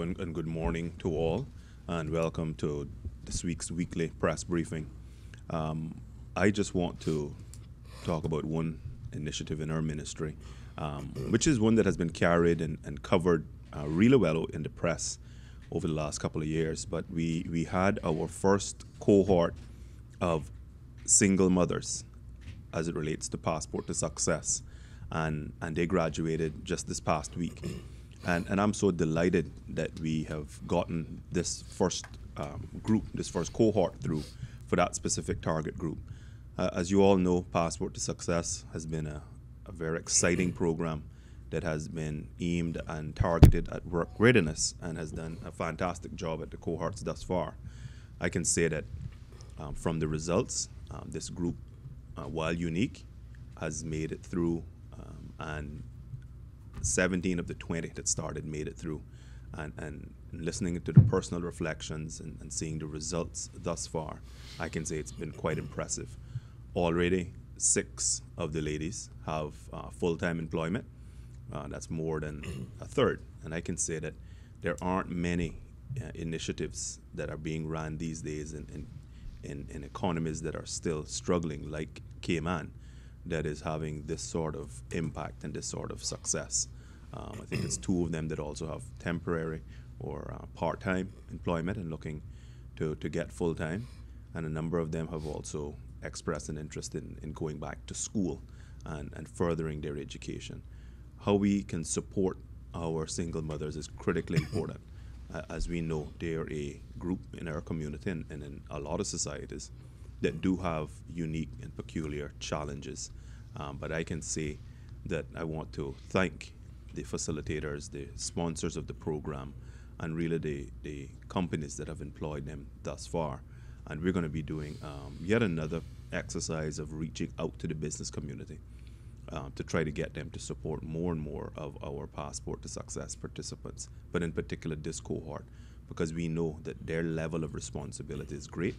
And good morning to all, and welcome to this week's weekly press briefing. I just want to talk about one initiative in our ministry, which is one that has been carried and covered really well in the press over the last couple of years. But we had our first cohort of single mothers as it relates to Passport to Success, and they graduated just this past week. And I'm so delighted that we have gotten this first group, this first cohort through for that specific target group. As you all know, Passport to Success has been a very exciting program that has been aimed and targeted at work readiness and has done a fantastic job at the cohorts thus far. I can say that from the results, this group, while unique, has made it through, and 17 of the 20 that started made it through. And listening to the personal reflections and seeing the results thus far, I can say it's been quite impressive. Already, 6 of the ladies have full-time employment. That's more than a third. And I can say that there aren't many initiatives that are being run these days in economies that are still struggling, like Cayman, that is having this sort of impact and this sort of success. I think it's 2 of them that also have temporary or part-time employment and looking to get full-time, and a number of them have also expressed an interest in going back to school and furthering their education. How we can support our single mothers is critically important. As we know, they are a group in our community and in a lot of societies that do have unique and peculiar challenges. But I can say that I want to thank the facilitators, the sponsors of the program, and really the companies that have employed them thus far. And we're going to be doing yet another exercise of reaching out to the business community to try to get them to support more and more of our Passport to Success participants, but in particular this cohort, because we know that their level of responsibility is great,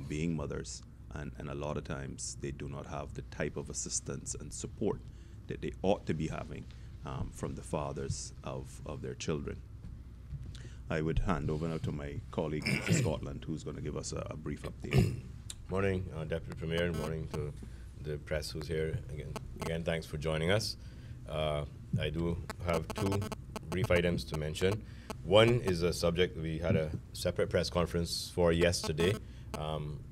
being mothers, and a lot of times they do not have the type of assistance and support that they ought to be having from the fathers of their children. I would hand over now to my colleague from Scotland, who's going to give us a brief update. Morning, Deputy Premier, and morning to the press who's here. Again, thanks for joining us. I do have 2 brief items to mention. One is a subject we had a separate press conference for yesterday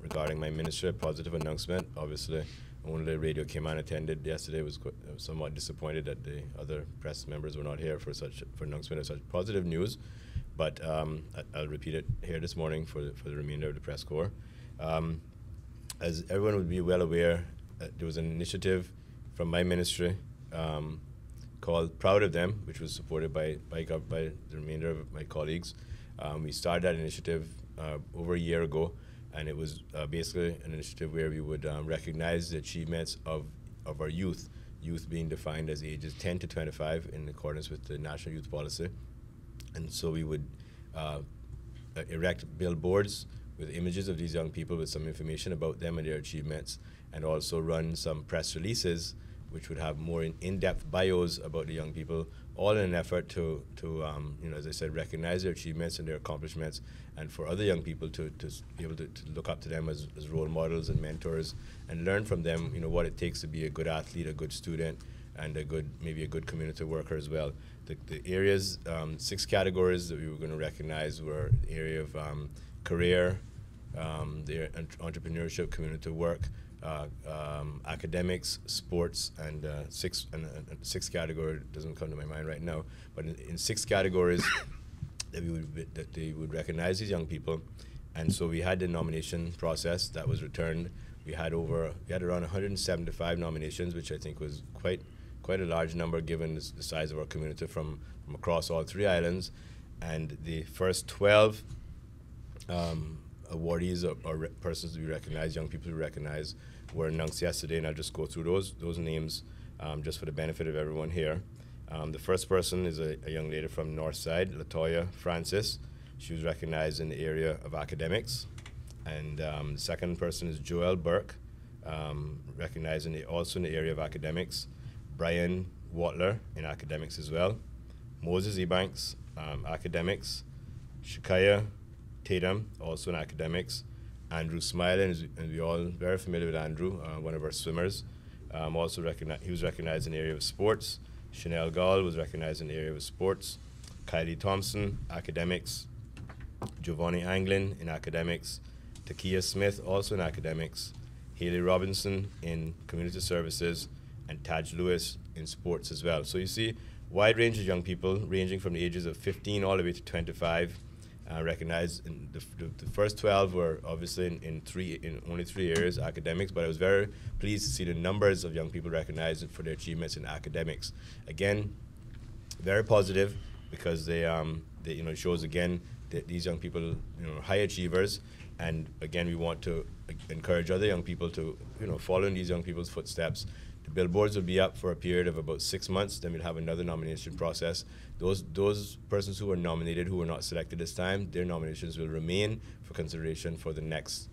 regarding my ministry, a positive announcement. Obviously, only Radio Cayman attended yesterday. Was somewhat disappointed that the other press members were not here for announcement of such positive news. But I'll repeat it here this morning for the remainder of the press corps. As everyone would be well aware, there was an initiative from my ministry called Proud of Them, which was supported by the remainder of my colleagues. We started that initiative over a year ago, and it was basically an initiative where we would recognize the achievements of our youth being defined as ages 10 to 25 in accordance with the National Youth Policy. And so we would erect billboards with images of these young people with some information about them and their achievements, and also run some press releases which would have more in-depth bios about the young people, all in an effort to as I said, recognize their achievements and their accomplishments, and for other young people to be able to look up to them as role models and mentors, and learn from them, what it takes to be a good athlete, a good student, and maybe a good community worker as well. The areas, 6 categories that we were going to recognize were the area of career, the entrepreneurship, community work, academics, sports, and sixth category doesn't come to my mind right now, but in 6 categories that they would recognize these young people. And so we had the nomination process that was returned. We had around 175 nominations, which I think was quite a large number given the size of our community from across all 3 islands. And the first 12 awardees or persons to be recognized, young people to be recognized, were announced yesterday, and I'll just go through those names just for the benefit of everyone here. The first person is a young lady from Northside, Latoya Francis. She was recognized in the area of academics. And the second person is Joel Burke, recognized also in the area of academics. Brian Watler in academics as well. Moses Ebanks academics. Shakaya Tatum, also in academics. Andrew Smiley, and we're all very familiar with Andrew, one of our swimmers. He was recognized in the area of sports. Chanel Gall was recognized in the area of sports. Kylie Thompson, academics. Giovanni Anglin in academics. Takia Smith, also in academics. Haley Robinson in community services. And Taj Lewis in sports as well. So you see, wide range of young people ranging from the ages of 15 all the way to 25. Recognized. In the first 12 were obviously in only 3 areas, academics, but I was very pleased to see the numbers of young people recognized for their achievements in academics. Again, very positive, because they shows again that these young people are high achievers, and again we want to encourage other young people to follow in these young people's footsteps. The billboards will be up for a period of about 6 months. Then we'll have another nomination process. Those persons who were nominated, who were not selected this time, their nominations will remain for consideration for the next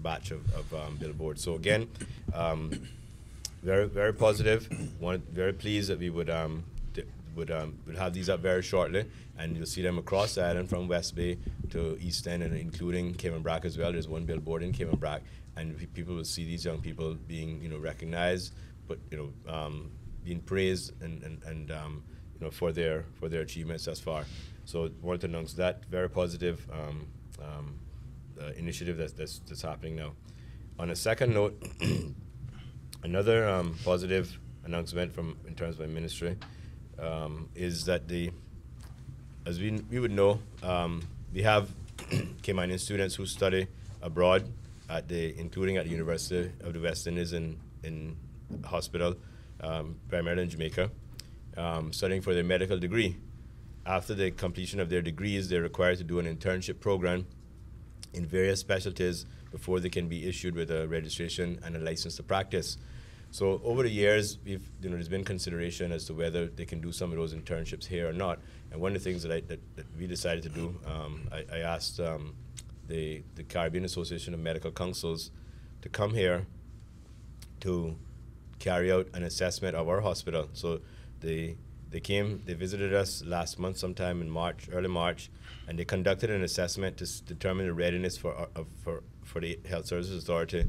batch of billboards. So again, very positive. Very pleased that we would have these up very shortly, and you'll see them across the island from West Bay to East End, and including Cayman Brac as well. There's one billboard in Cayman Brac, and people will see these young people being recognized, but being praised and for their achievements thus far. So wanted to announce that very positive initiative that's happening now. On a second note, another positive announcement in terms of my ministry is that as we would know, we have Caymanian students who study abroad including at the University of the West Indies in hospital, primarily in Jamaica, studying for their medical degree. After the completion of their degrees, they're required to do an internship program in various specialties before they can be issued with a registration and a license to practice. So over the years, there's been consideration as to whether they can do some of those internships here or not. And one of the things that we decided to do, I asked the Caribbean Association of Medical Councils to come here to carry out an assessment of our hospital. So they visited us last month, sometime in early March, and they conducted an assessment to determine the readiness for the Health Services Authority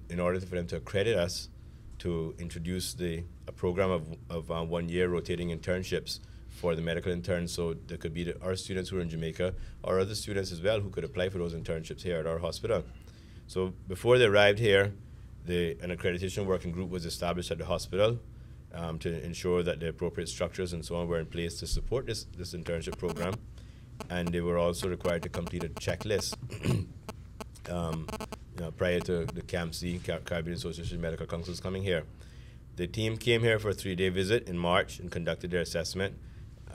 in order for them to accredit us to introduce a program of 1 year rotating internships for the medical interns. So there could be our students who are in Jamaica, or other students as well who could apply for those internships here at our hospital. So before they arrived here, an accreditation working group was established at the hospital to ensure that the appropriate structures and so on were in place to support this internship program. And they were also required to complete a checklist prior to the CAMC, Caribbean Association of Medical Councils, coming here. The team came here for a 3-day visit in March and conducted their assessment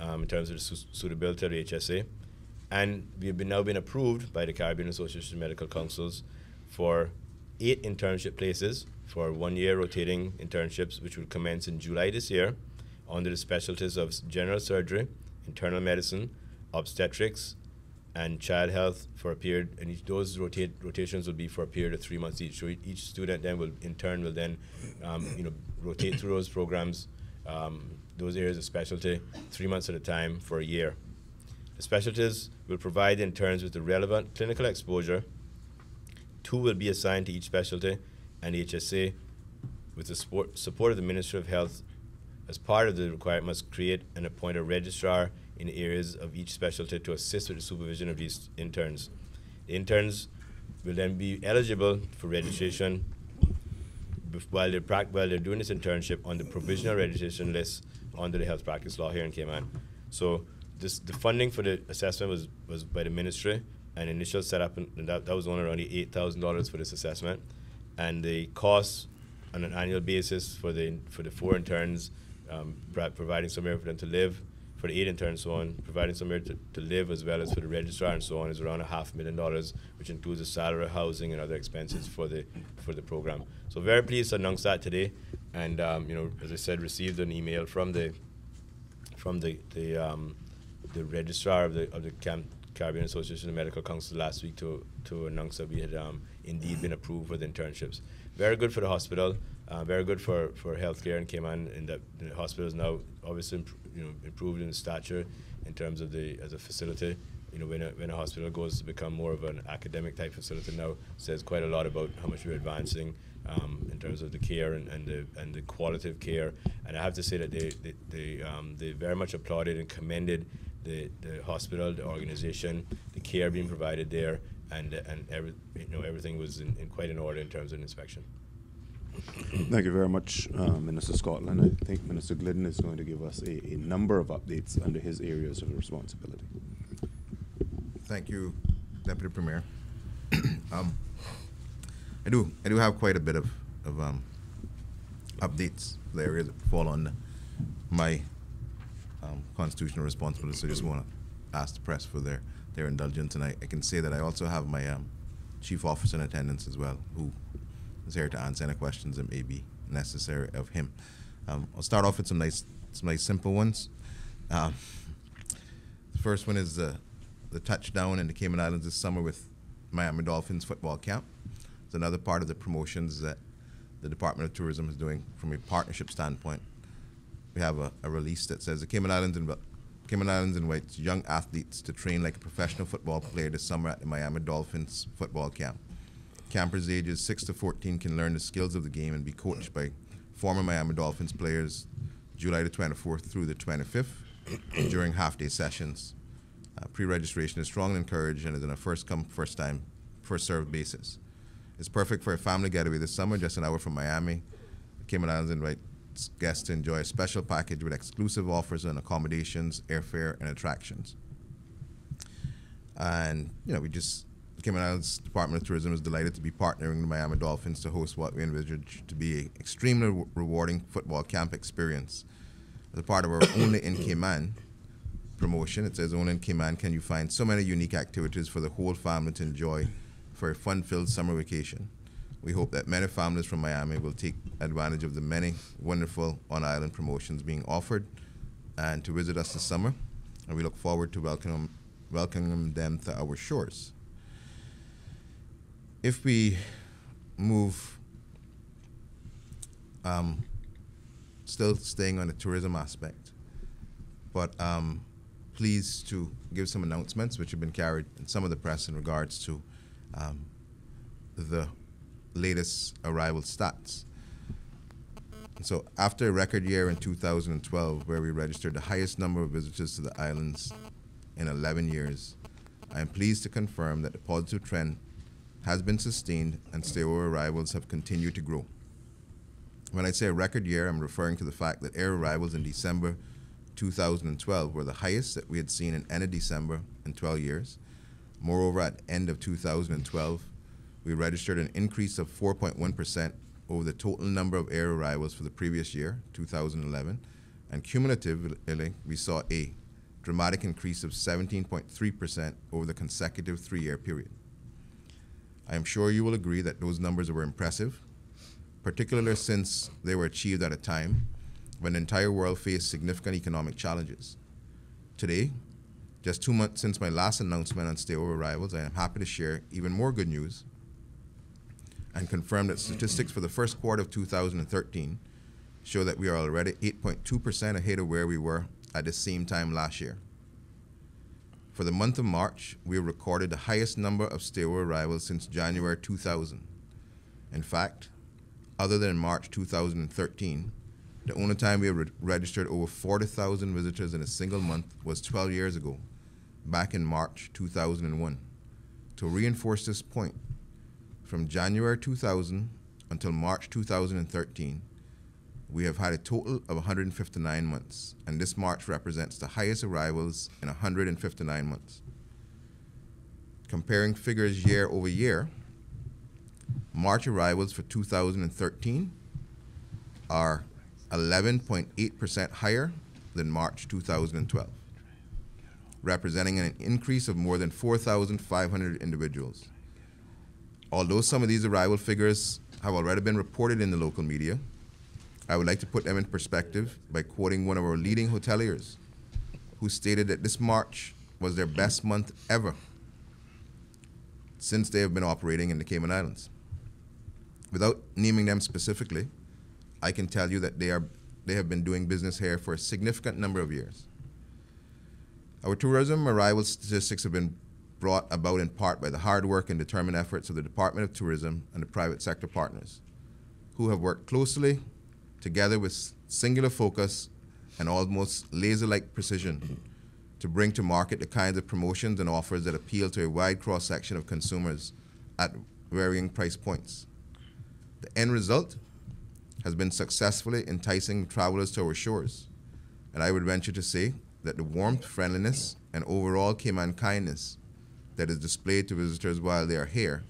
in terms of the suitability of the HSA. And we've now been approved by the Caribbean Association of Medical Councils for 8 internship places for 1 year rotating internships, which will commence in July this year under the specialties of general surgery, internal medicine, obstetrics, and child health for a period, and those rotations will be for a period of 3 months each. So each student then will rotate through those programs, those areas of specialty, 3 months at a time for a year. The specialties will provide interns with the relevant clinical exposure. 2 will be assigned to each specialty, and the HSA, with the support of the Ministry of Health, as part of the requirement, must create and appoint a registrar in areas of each specialty to assist with the supervision of these interns. The interns will then be eligible for registration while they're doing this internship on the provisional registration list under the health practice law here in Cayman. So the funding for the assessment was by the ministry, and initial setup, and that was only around $8,000 for this assessment. And the cost on an annual basis for the 4 interns, providing somewhere for them to live, for the 8 interns, so on, providing somewhere to live, as well as for the registrar and so on, is around $500,000, which includes the salary, housing, and other expenses for the program. So very pleased to announce that today, and as I said, received an email from the registrar of the Caribbean Association of Medical Councils last week to announce that we had indeed been approved for the internships. Very good for the hospital, very good for healthcare in Cayman, and that the hospital is now obviously improved in stature in terms of as a facility. When a hospital goes to become more of an academic type facility now, says quite a lot about how much we're advancing in terms of the care and the quality of care. And I have to say that they very much applauded and commended the hospital, the organization, the care being provided there, and everything was in quite in order in terms of inspection. Thank you very much, Minister Scotland. I think Minister Glidden is going to give us a number of updates under his areas of responsibility. Thank you, Deputy Premier. I do have quite a bit of updates for the areas that fall on my constitutional responsibility. So I just want to ask the press for their indulgence, and I can say that I also have my chief officer in attendance as well, who is here to answer any questions that may be necessary of him. I'll start off with some nice simple ones. The first one is the touchdown in the Cayman Islands this summer with Miami Dolphins football camp. It's another part of the promotions that the Department of Tourism is doing from a partnership standpoint. We have a release that says the Cayman Islands invites young athletes to train like a professional football player this summer at the Miami Dolphins football camp. Campers ages 6 to 14 can learn the skills of the game and be coached by former Miami Dolphins players July the 24th through the 25th during half-day sessions. Pre-registration is strongly encouraged and is on a first-come, first-time, first-served basis. It's perfect for a family getaway this summer, just an hour from Miami. The Cayman Islands invites guests to enjoy a special package with exclusive offers on accommodations, airfare, and attractions. And, the Cayman Islands Department of Tourism is delighted to be partnering the Miami Dolphins to host what we envisage to be an extremely rewarding football camp experience. As a part of our Only in Cayman promotion, it says, only in Cayman can you find so many unique activities for the whole family to enjoy for a fun-filled summer vacation. We hope that many families from Miami will take advantage of the many wonderful on-island promotions being offered and to visit us this summer, and we look forward to welcoming them to our shores. If we move, still staying on the tourism aspect, but pleased to give some announcements which have been carried in some of the press in regards to the latest arrival stats. And so after a record year in 2012, where we registered the highest number of visitors to the islands in 11 years, I am pleased to confirm that the positive trend has been sustained and stayover arrivals have continued to grow. When I say a record year, I'm referring to the fact that air arrivals in December 2012 were the highest that we had seen in any December in 12 years. Moreover, at the end of 2012, we registered an increase of 4.1% over the total number of air arrivals for the previous year, 2011, and cumulatively, we saw a dramatic increase of 17.3% over the consecutive 3-year period. I am sure you will agree that those numbers were impressive, particularly since they were achieved at a time when the entire world faced significant economic challenges. Today, just 2 months since my last announcement on stayover arrivals, I am happy to share even more good news and confirm that statistics for the first quarter of 2013 show that we are already 8.2% ahead of where we were at the same time last year. For the month of March, we have recorded the highest number of stayover arrivals since January 2000. In fact, other than March 2013, the only time we have registered over 40,000 visitors in a single month was 12 years ago, back in March 2001. To reinforce this point, from January 2000 until March 2013, we have had a total of 159 months, and this March represents the highest arrivals in 159 months. Comparing figures year over year, March arrivals for 2013 are 11.8% higher than March 2012, representing an increase of more than 4,500 individuals. Although some of these arrival figures have already been reported in the local media, I would like to put them in perspective by quoting one of our leading hoteliers, who stated that this March was their best month ever since they have been operating in the Cayman Islands. Without naming them specifically, I can tell you that they have been doing business here for a significant number of years. Our tourism arrival statistics have been brought about in part by the hard work and determined efforts of the Department of Tourism and the private sector partners, who have worked closely together with singular focus and almost laser-like precision to bring to market the kinds of promotions and offers that appeal to a wide cross-section of consumers at varying price points. The end result has been successfully enticing travelers to our shores, and I would venture to say that the warmth, friendliness, and overall Cayman kindness that is displayed to visitors while they are here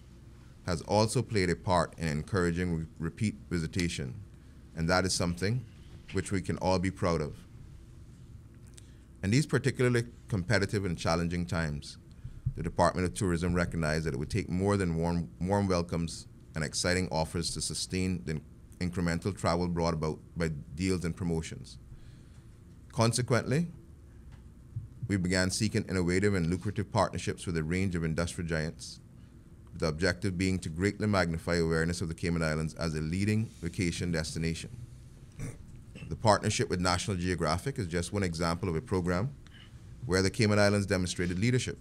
has also played a part in encouraging repeat visitation, and that is something which we can all be proud of. In these particularly competitive and challenging times, the Department of Tourism recognized that it would take more than warm welcomes and exciting offers to sustain the incremental travel brought about by deals and promotions. Consequently, we began seeking innovative and lucrative partnerships with a range of industrial giants, with the objective being to greatly magnify awareness of the Cayman Islands as a leading vacation destination. The partnership with National Geographic is just one example of a program where the Cayman Islands demonstrated leadership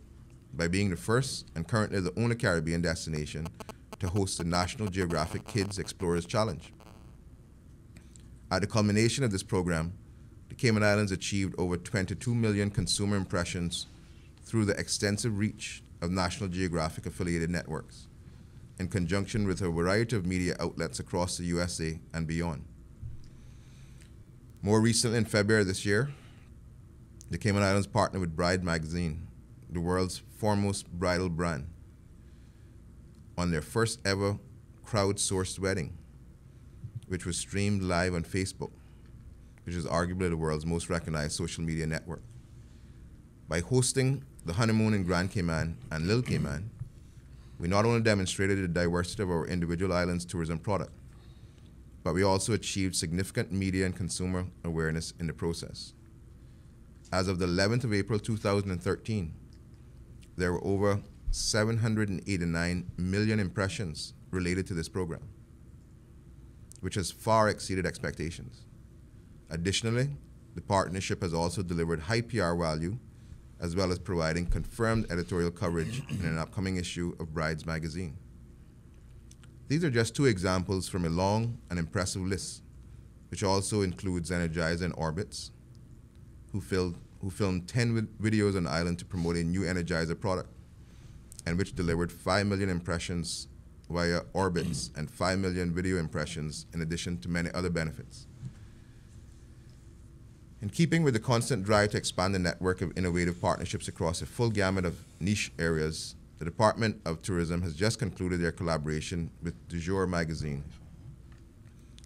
by being the first and currently the only Caribbean destination to host the National Geographic Kids Explorers Challenge. At the culmination of this program, the Cayman Islands achieved over 22 million consumer impressions through the extensive reach of National Geographic affiliated networks, in conjunction with a variety of media outlets across the USA and beyond. More recently, in February this year, the Cayman Islands partnered with Bride magazine, the world's foremost bridal brand, on their first ever crowdsourced wedding, which was streamed live on Facebook, which is arguably the world's most recognized social media network. By hosting the honeymoon in Grand Cayman and Little Cayman, we not only demonstrated the diversity of our individual islands' tourism product, but we also achieved significant media and consumer awareness in the process. As of the 11th of April 2013, there were over 789 million impressions related to this program, which has far exceeded expectations. Additionally, the partnership has also delivered high PR value, as well as providing confirmed editorial coverage in an upcoming issue of Brides magazine. These are just two examples from a long and impressive list, which also includes Energizer and Orbitz, who filmed 10 videos on the island to promote a new Energizer product, and which delivered 5 million impressions via Orbitz and 5 million video impressions, in addition to many other benefits. In keeping with the constant drive to expand the network of innovative partnerships across a full gamut of niche areas, the Department of Tourism has just concluded their collaboration with Du Jour magazine,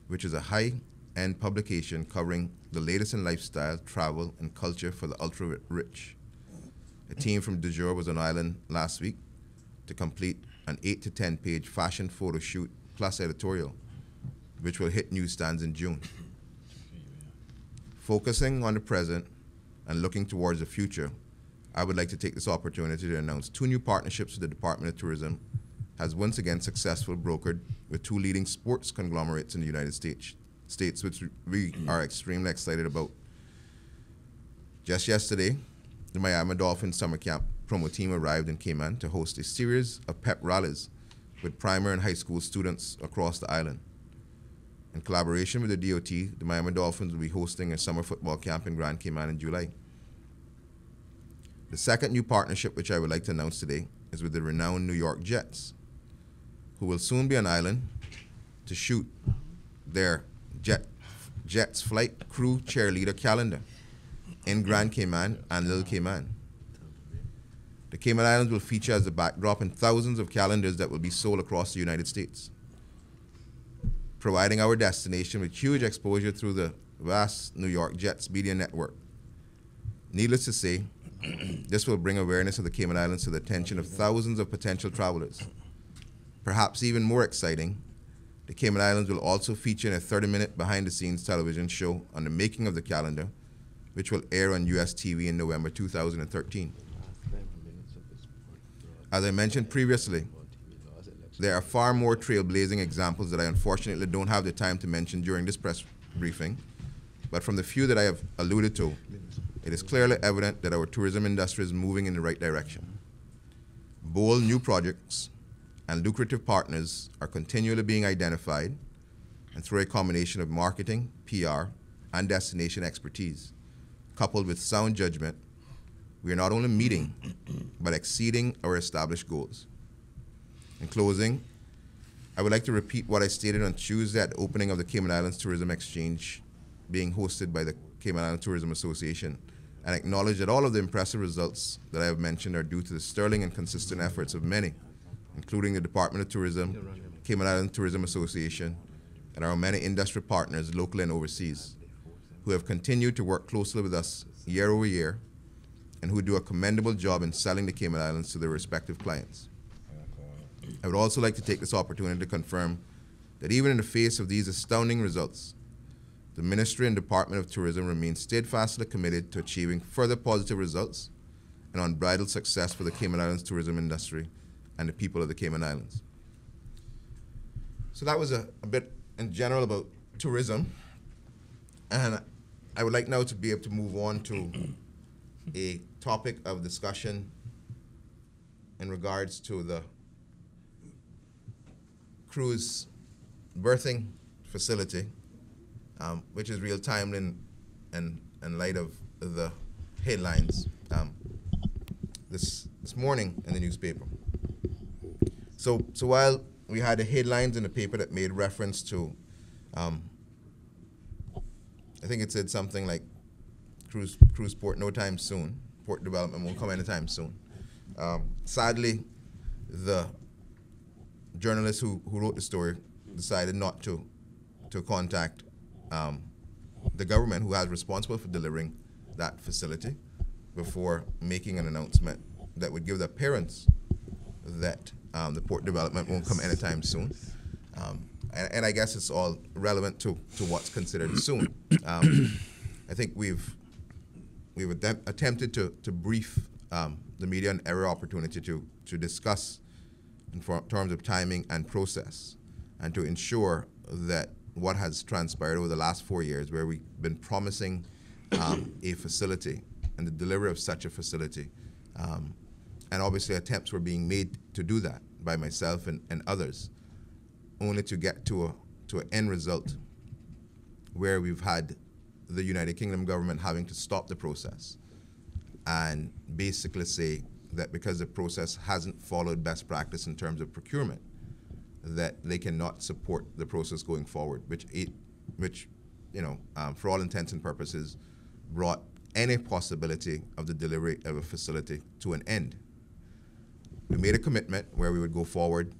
which is a high-end publication covering the latest in lifestyle, travel, and culture for the ultra-rich. A team from Du Jour was on island last week to complete an 8 to 10 page fashion photo shoot plus editorial, which will hit newsstands in June. Focusing on the present and looking towards the future, I would like to take this opportunity to announce 2 new partnerships with the Department of Tourism has once again successfully brokered with 2 leading sports conglomerates in the United States, which we are extremely excited about. Just yesterday, the Miami Dolphins summer camp promo team arrived in Cayman to host a series of pep rallies with primary and high school students across the island. In collaboration with the DOT, the Miami Dolphins will be hosting a summer football camp in Grand Cayman in July. The second new partnership which I would like to announce today is with the renowned New York Jets, who will soon be on island to shoot their Jets flight crew cheerleader calendar in Grand Cayman and Little Cayman. The Cayman Islands will feature as the backdrop in thousands of calendars that will be sold across the United States, providing our destination with huge exposure through the vast New York Jets media network. Needless to say, this will bring awareness of the Cayman Islands to the attention of thousands of potential travelers. Perhaps even more exciting, the Cayman Islands will also feature in a 30-minute behind-the-scenes television show on the making of the calendar, which will air on US TV in November 2013. As I mentioned previously, there are far more trailblazing examples that I unfortunately don't have the time to mention during this press briefing, but from the few that I have alluded to, it is clearly evident that our tourism industry is moving in the right direction. Bold new projects and lucrative partners are continually being identified, and through a combination of marketing, PR, and destination expertise, coupled with sound judgment, we are not only meeting, but exceeding our established goals. In closing, I would like to repeat what I stated on Tuesday at the opening of the Cayman Islands Tourism Exchange being hosted by the Cayman Islands Tourism Association, and acknowledge that all of the impressive results that I have mentioned are due to the sterling and consistent efforts of many, including the Department of Tourism, Cayman Islands Tourism Association, and our many industry partners locally and overseas, who have continued to work closely with us year over year and who do a commendable job in selling the Cayman Islands to their respective clients. I would also like to take this opportunity to confirm that even in the face of these astounding results, the Ministry and Department of Tourism remain steadfastly committed to achieving further positive results and unbridled success for the Cayman Islands tourism industry and the people of the Cayman Islands. So that was a bit in general about tourism. And I would like now to be able to move on to a topic of discussion in regards to the cruise berthing facility, which is real time in light of the headlines this morning in the newspaper. So while we had the headlines in the paper that made reference to, I think it said something like cruise port no time soon, port development won't come anytime soon. Sadly, the journalist who wrote the story decided not to contact the government, who has responsible for delivering that facility, before making an announcement that would give the appearance that the port development won't come anytime soon. And I guess it's all relevant to what's considered soon. I think we've attempted to brief the media on every opportunity to discuss in terms of timing and process, and to ensure that what has transpired over the last 4 years, where we've been promising a facility and the delivery of such a facility, and obviously attempts were being made to do that by myself and others, only to get to an end result where we've had the United Kingdom government having to stop the process and basically say that because the process hasn't followed best practice in terms of procurement, that they cannot support the process going forward, which for all intents and purposes, brought any possibility of the delivery of a facility to an end. We made a commitment where we would go forward.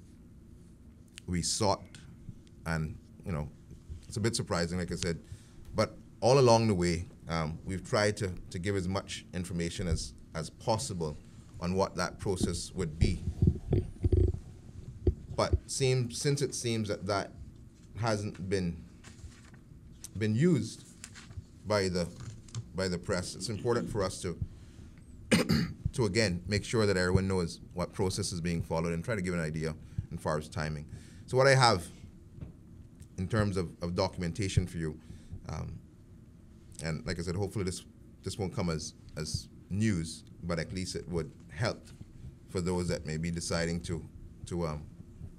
We sought, and it's a bit surprising, like I said, but all along the way, we've tried to give as much information as possible on what that process would be. But since it seems that hasn't been used by the press, it's important for us to again make sure that everyone knows what process is being followed and try to give an idea as far as timing. So what I have in terms of documentation for you, and like I said, hopefully this won't come as news, but at least it would help for those that may be deciding to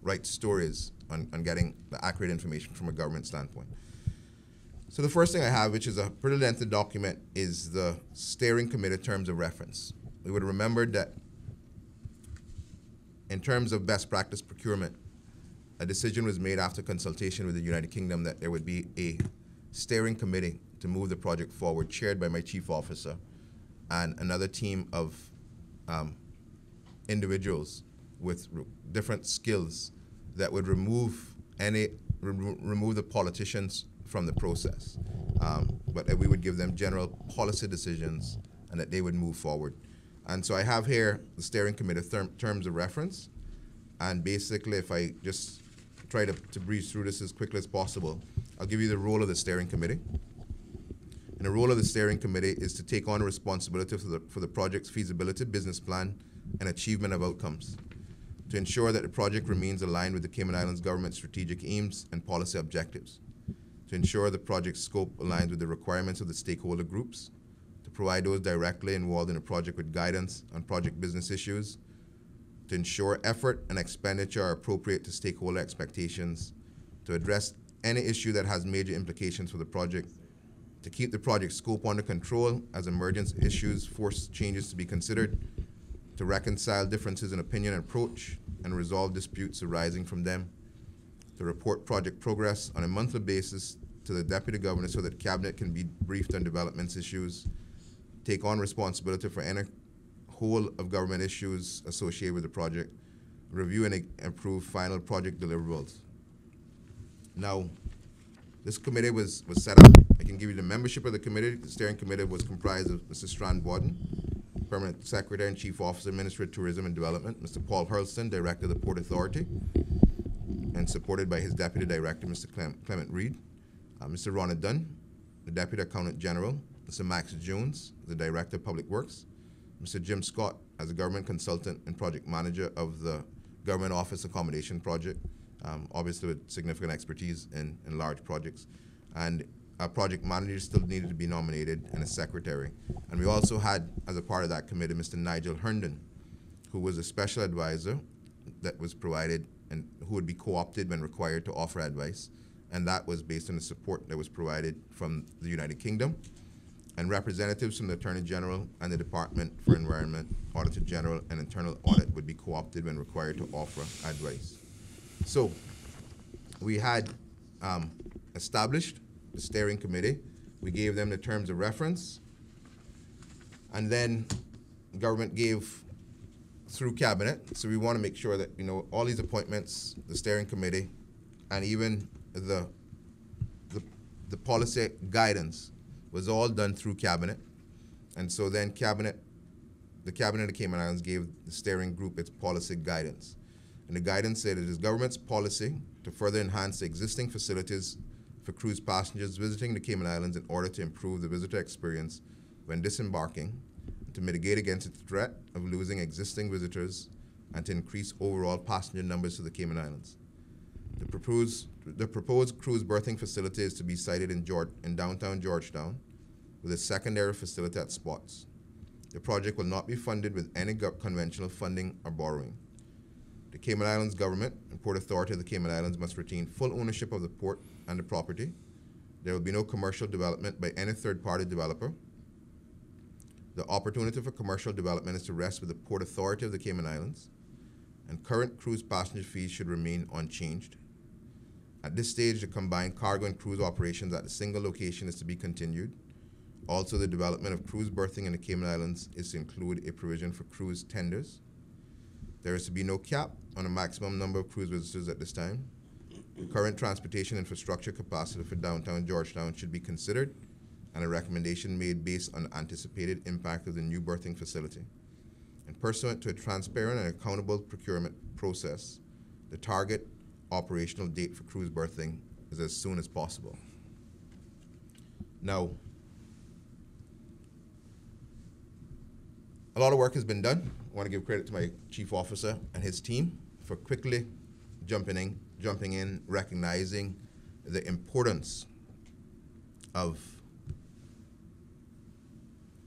write stories on getting the accurate information from a government standpoint. So the first thing I have, which is a pretty lengthy document, is the steering committee terms of reference. We would remember that in terms of best practice procurement, a decision was made after consultation with the United Kingdom that there would be a steering committee to move the project forward, chaired by my chief officer and another team of individuals with different skills that would remove the politicians from the process, but that we would give them general policy decisions and that they would move forward. And so I have here the steering committee terms of reference, and basically if I just try to breeze through this as quickly as possible, I'll give you the role of the steering committee. And the role of the steering committee is to take on responsibility for the project's feasibility, business plan, and achievement of outcomes, to ensure that the project remains aligned with the Cayman Islands government's strategic aims and policy objectives, to ensure the project scope aligns with the requirements of the stakeholder groups, to provide those directly involved in a project with guidance on project business issues, to ensure effort and expenditure are appropriate to stakeholder expectations, to address any issue that has major implications for the project, to keep the project scope under control as emergent issues force changes to be considered, to reconcile differences in opinion and approach and resolve disputes arising from them, to report project progress on a monthly basis to the Deputy Governor so that Cabinet can be briefed on developments issues, take on responsibility for any whole of government issues associated with the project, review and approve final project deliverables. Now, this committee was set up. I can give you the membership of the committee. The steering committee was comprised of Mr. Strand Borden, Permanent Secretary and Chief Officer, Ministry of Tourism and Development, Mr. Paul Hurlston, Director of the Port Authority, and supported by his Deputy Director, Mr. Clement Reed, Mr. Ronald Dunn, the Deputy Accountant General, Mr. Max Jones, the Director of Public Works, Mr. Jim Scott as a Government Consultant and Project Manager of the Government Office Accommodation Project, obviously with significant expertise in large projects. And a project manager still needed to be nominated and a secretary. And we also had, as a part of that committee, Mr. Nigel Herndon, who was a special advisor that was provided and who would be co-opted when required to offer advice. And that was based on the support that was provided from the United Kingdom. And representatives from the Attorney General and the Department for Environment, Auditor General, and Internal Audit would be co-opted when required to offer advice. So we had established the steering committee. We gave them the terms of reference. And then government gave through Cabinet. So we want to make sure that, all these appointments, the steering committee, and even the policy guidance was all done through Cabinet. And so then the Cabinet of the Cayman Islands gave the steering group its policy guidance. And the guidance said it is government's policy to further enhance the existing facilities for cruise passengers visiting the Cayman Islands in order to improve the visitor experience when disembarking, to mitigate against the threat of losing existing visitors, and to increase overall passenger numbers to the Cayman Islands. The proposed cruise berthing facility is to be sited in downtown Georgetown with a secondary facility at spots. The project will not be funded with any conventional funding or borrowing. The Cayman Islands government and Port Authority of the Cayman Islands must retain full ownership of the port and the property. There will be no commercial development by any third-party developer. The opportunity for commercial development is to rest with the Port Authority of the Cayman Islands, and current cruise passenger fees should remain unchanged. At this stage, the combined cargo and cruise operations at a single location is to be continued. Also, the development of cruise berthing in the Cayman Islands is to include a provision for cruise tenders. There is to be no cap on the maximum number of cruise visitors at this time. The current transportation infrastructure capacity for downtown Georgetown should be considered, and a recommendation made based on the anticipated impact of the new berthing facility. And pursuant to a transparent and accountable procurement process, the target operational date for cruise berthing is as soon as possible. Now, a lot of work has been done. I want to give credit to my chief officer and his team for quickly jumping in, recognizing the importance of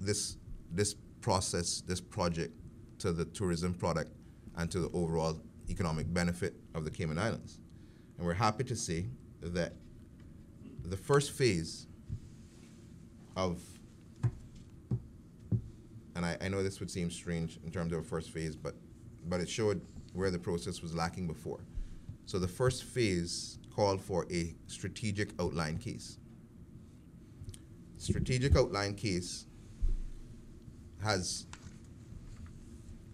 this process, this project, to the tourism product and to the overall economic benefit of the Cayman Islands. And we're happy to see that the first phase of, and I know this would seem strange in terms of a first phase, but it showed where the process was lacking before. So the first phase called for a strategic outline case. Strategic outline case has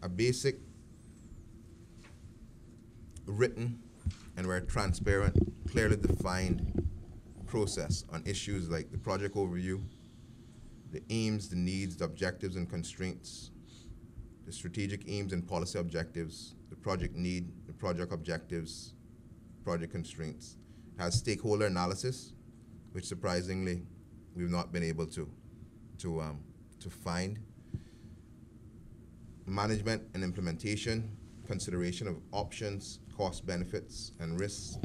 a basic written and very transparent, clearly defined process on issues like the project overview, the aims, the needs, the objectives and constraints, the strategic aims and policy objectives, the project need, the project objectives, project constraints. It has stakeholder analysis, which surprisingly we've not been able to find. Management and implementation, consideration of options, cost benefits and risks,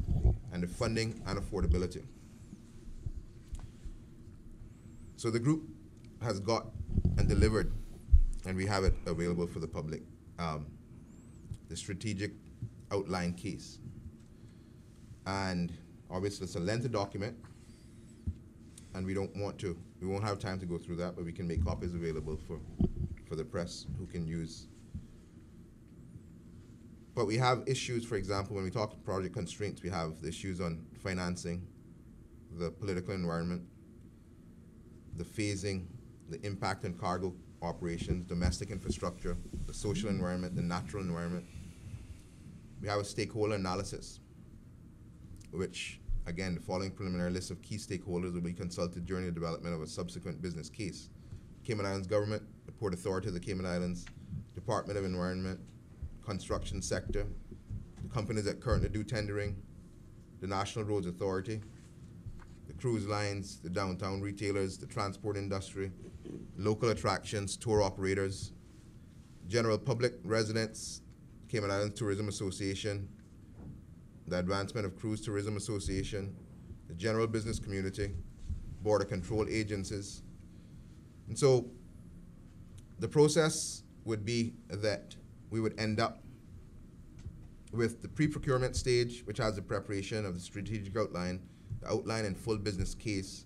and the funding and affordability. So the group has got and delivered, and we have it available for the public, the strategic outline case. And obviously it's a lengthy document, and we won't have time to go through that, but we can make copies available for the press who can use. But we have issues, for example, when we talk project constraints, we have the issues on financing, the political environment, the phasing, the impact on cargo operations, domestic infrastructure, the social environment, the natural environment. We have a stakeholder analysis, which, again, the following preliminary list of key stakeholders will be consulted during the development of a subsequent business case. Cayman Islands government, the Port Authority of the Cayman Islands, Department of Environment, construction sector, the companies that currently do tendering, the National Roads Authority, the cruise lines, the downtown retailers, the transport industry, local attractions, tour operators, general public, residents, Cayman Islands Tourism Association, the Advancement of Cruise Tourism Association, the general business community, border control agencies. And so the process would be that we would end up with the pre-procurement stage, which has the preparation of the strategic outline, the outline and full business case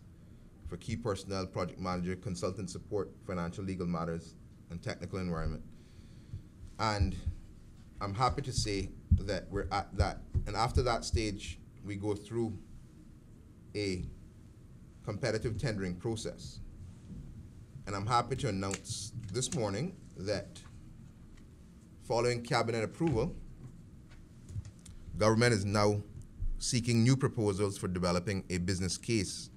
for key personnel, project manager, consultant support, financial legal matters, and technical environment. And I'm happy to say that we're at that. And after that stage, we go through a competitive tendering process. And I'm happy to announce this morning that following cabinet approval, government is now seeking new proposals for developing a business case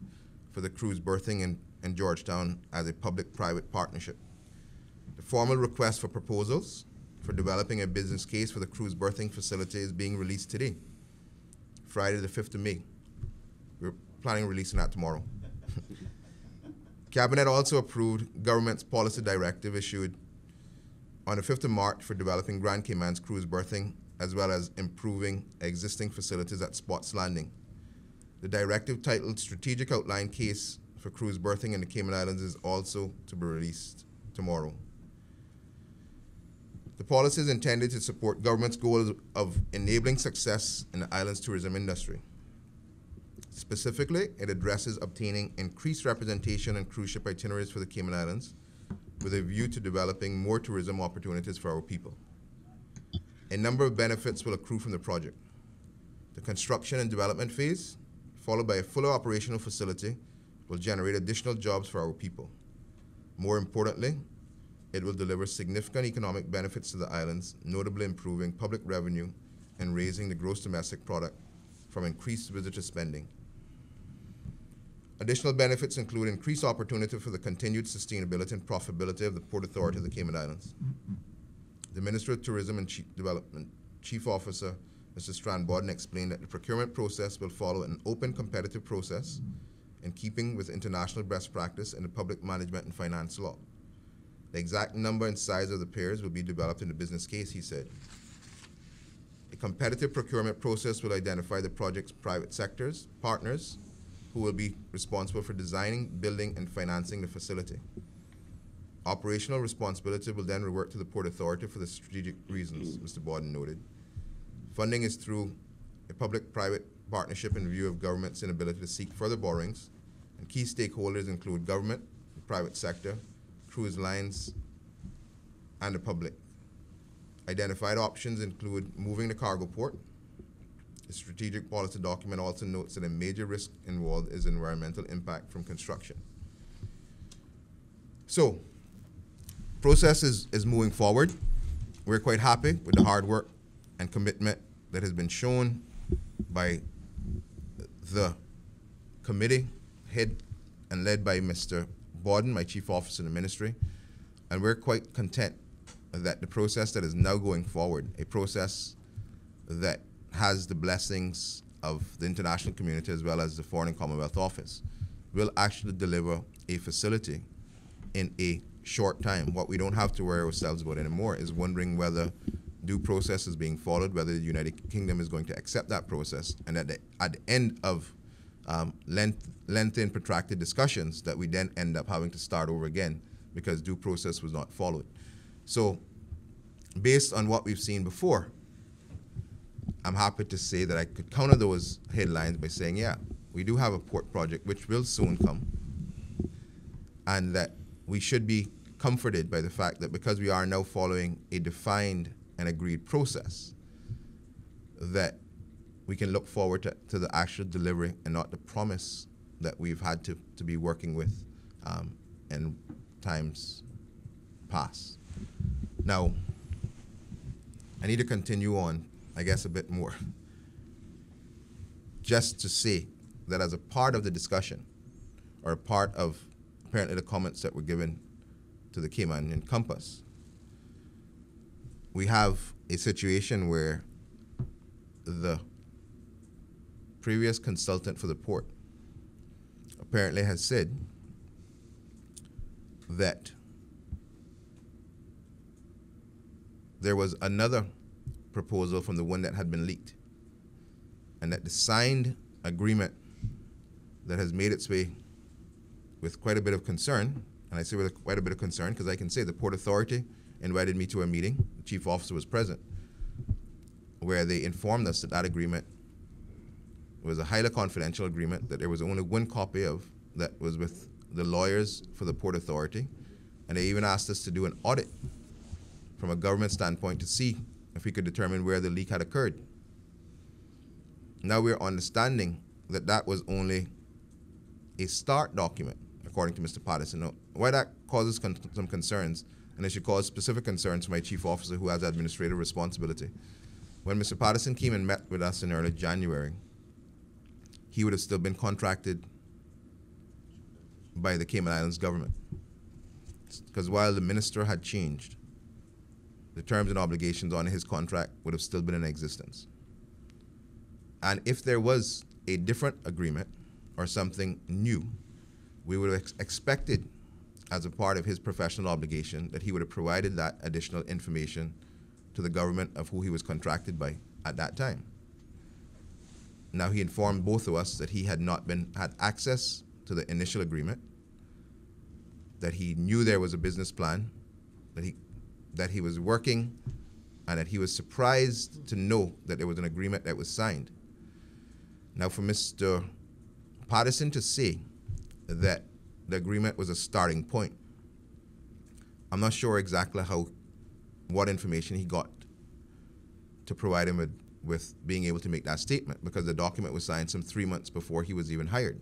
for the cruise berthing in Georgetown as a public-private partnership. The formal request for proposals for developing a business case for the cruise berthing facility is being released today, Friday the 5th of May. We're planning on releasing that tomorrow. Cabinet also approved government's policy directive issued on the 5th of March for developing Grand Cayman's cruise berthing, as well as improving existing facilities at Spots Landing. The directive titled Strategic Outline Case for Cruise Berthing in the Cayman Islands is also to be released tomorrow. The policy is intended to support government's goals of enabling success in the island's tourism industry. Specifically, it addresses obtaining increased representation on cruise ship itineraries for the Cayman Islands with a view to developing more tourism opportunities for our people. A number of benefits will accrue from the project. The construction and development phase, followed by a fully operational facility, will generate additional jobs for our people. More importantly, it will deliver significant economic benefits to the islands, notably improving public revenue and raising the gross domestic product from increased visitor spending. Additional benefits include increased opportunity for the continued sustainability and profitability of the Port Authority of the Cayman Islands. The Minister of Tourism and Development Chief Officer, Mr. Strand-Bodden, explained that the procurement process will follow an open competitive process in keeping with international best practice in the public management and finance law. The exact number and size of the pairs will be developed in the business case, he said. A competitive procurement process will identify the project's private sectors, partners, who will be responsible for designing, building, and financing the facility. Operational responsibility will then revert to the Port Authority for the strategic reasons Mr. Bodden noted. Funding is through a public-private partnership in view of government's inability to seek further borrowings, and key stakeholders include government, the private sector, cruise lines, and the public. Identified options include moving the cargo port. The strategic policy document also notes that a major risk involved is environmental impact from construction. So, process is moving forward. We're quite happy with the hard work and commitment that has been shown by the committee head and led by Mr. Bodden, my chief officer in the ministry, and we're quite content that the process that is now going forward, a process that has the blessings of the international community as well as the Foreign and Commonwealth Office, will actually deliver a facility in a short time. What we don't have to worry ourselves about anymore is wondering whether due process is being followed, whether the United Kingdom is going to accept that process, and at the end of lengthy and protracted discussions that we then end up having to start over again, because due process was not followed. So based on what we've seen before, I'm happy to say that I could counter those headlines by saying, yeah, we do have a port project which will soon come, and that we should be comforted by the fact that because we are now following a defined and agreed process, that we can look forward to the actual delivery and not the promise that we've had to be working with in times past. Now, I need to continue on, I guess, a bit more, just to say that as a part of the discussion, or a part of apparently the comments that were given to the Cayman and Compass, we have a situation where the previous consultant for the port apparently has said that there was another proposal from the one that had been leaked, and that the signed agreement that has made its way with quite a bit of concern, and I say with quite a bit of concern because I can say the Port Authority invited me to a meeting, the chief officer was present, where they informed us that that agreement was a highly confidential agreement, that there was only one copy of that was with the lawyers for the Port Authority, and they even asked us to do an audit from a government standpoint to see if we could determine where the leak had occurred. Now we're understanding that that was only a start document, according to Mr. Patterson. Now, why that causes some concerns, and it should cause specific concerns for my chief officer who has administrative responsibility. When Mr. Patterson came and met with us in early January, he would have still been contracted by the Cayman Islands government. Because while the minister had changed, the terms and obligations on his contract would have still been in existence. And if there was a different agreement or something new, we would have expected, as a part of his professional obligation, that he would have provided that additional information to the government of who he was contracted by at that time. Now, he informed both of us that he had not had access to the initial agreement, that he knew there was a business plan, that he was working, and that he was surprised to know that there was an agreement that was signed. Now, for Mr. Patterson to say that the agreement was a starting point, I'm not sure exactly what information he got to provide him with being able to make that statement, because the document was signed some 3 months before he was even hired.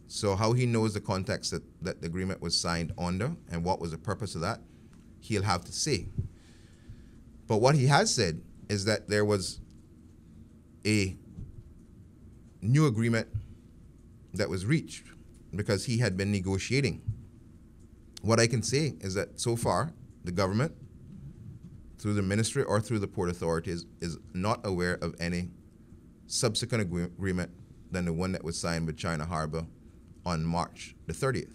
So how he knows the context that the agreement was signed under and what was the purpose of that, he'll have to say. But what he has said is that there was a new agreement that was reached because he had been negotiating. What I can say is that so far, the government, through the ministry or through the Port Authority, is not aware of any subsequent agreement than the one that was signed with China Harbor on March the 30th.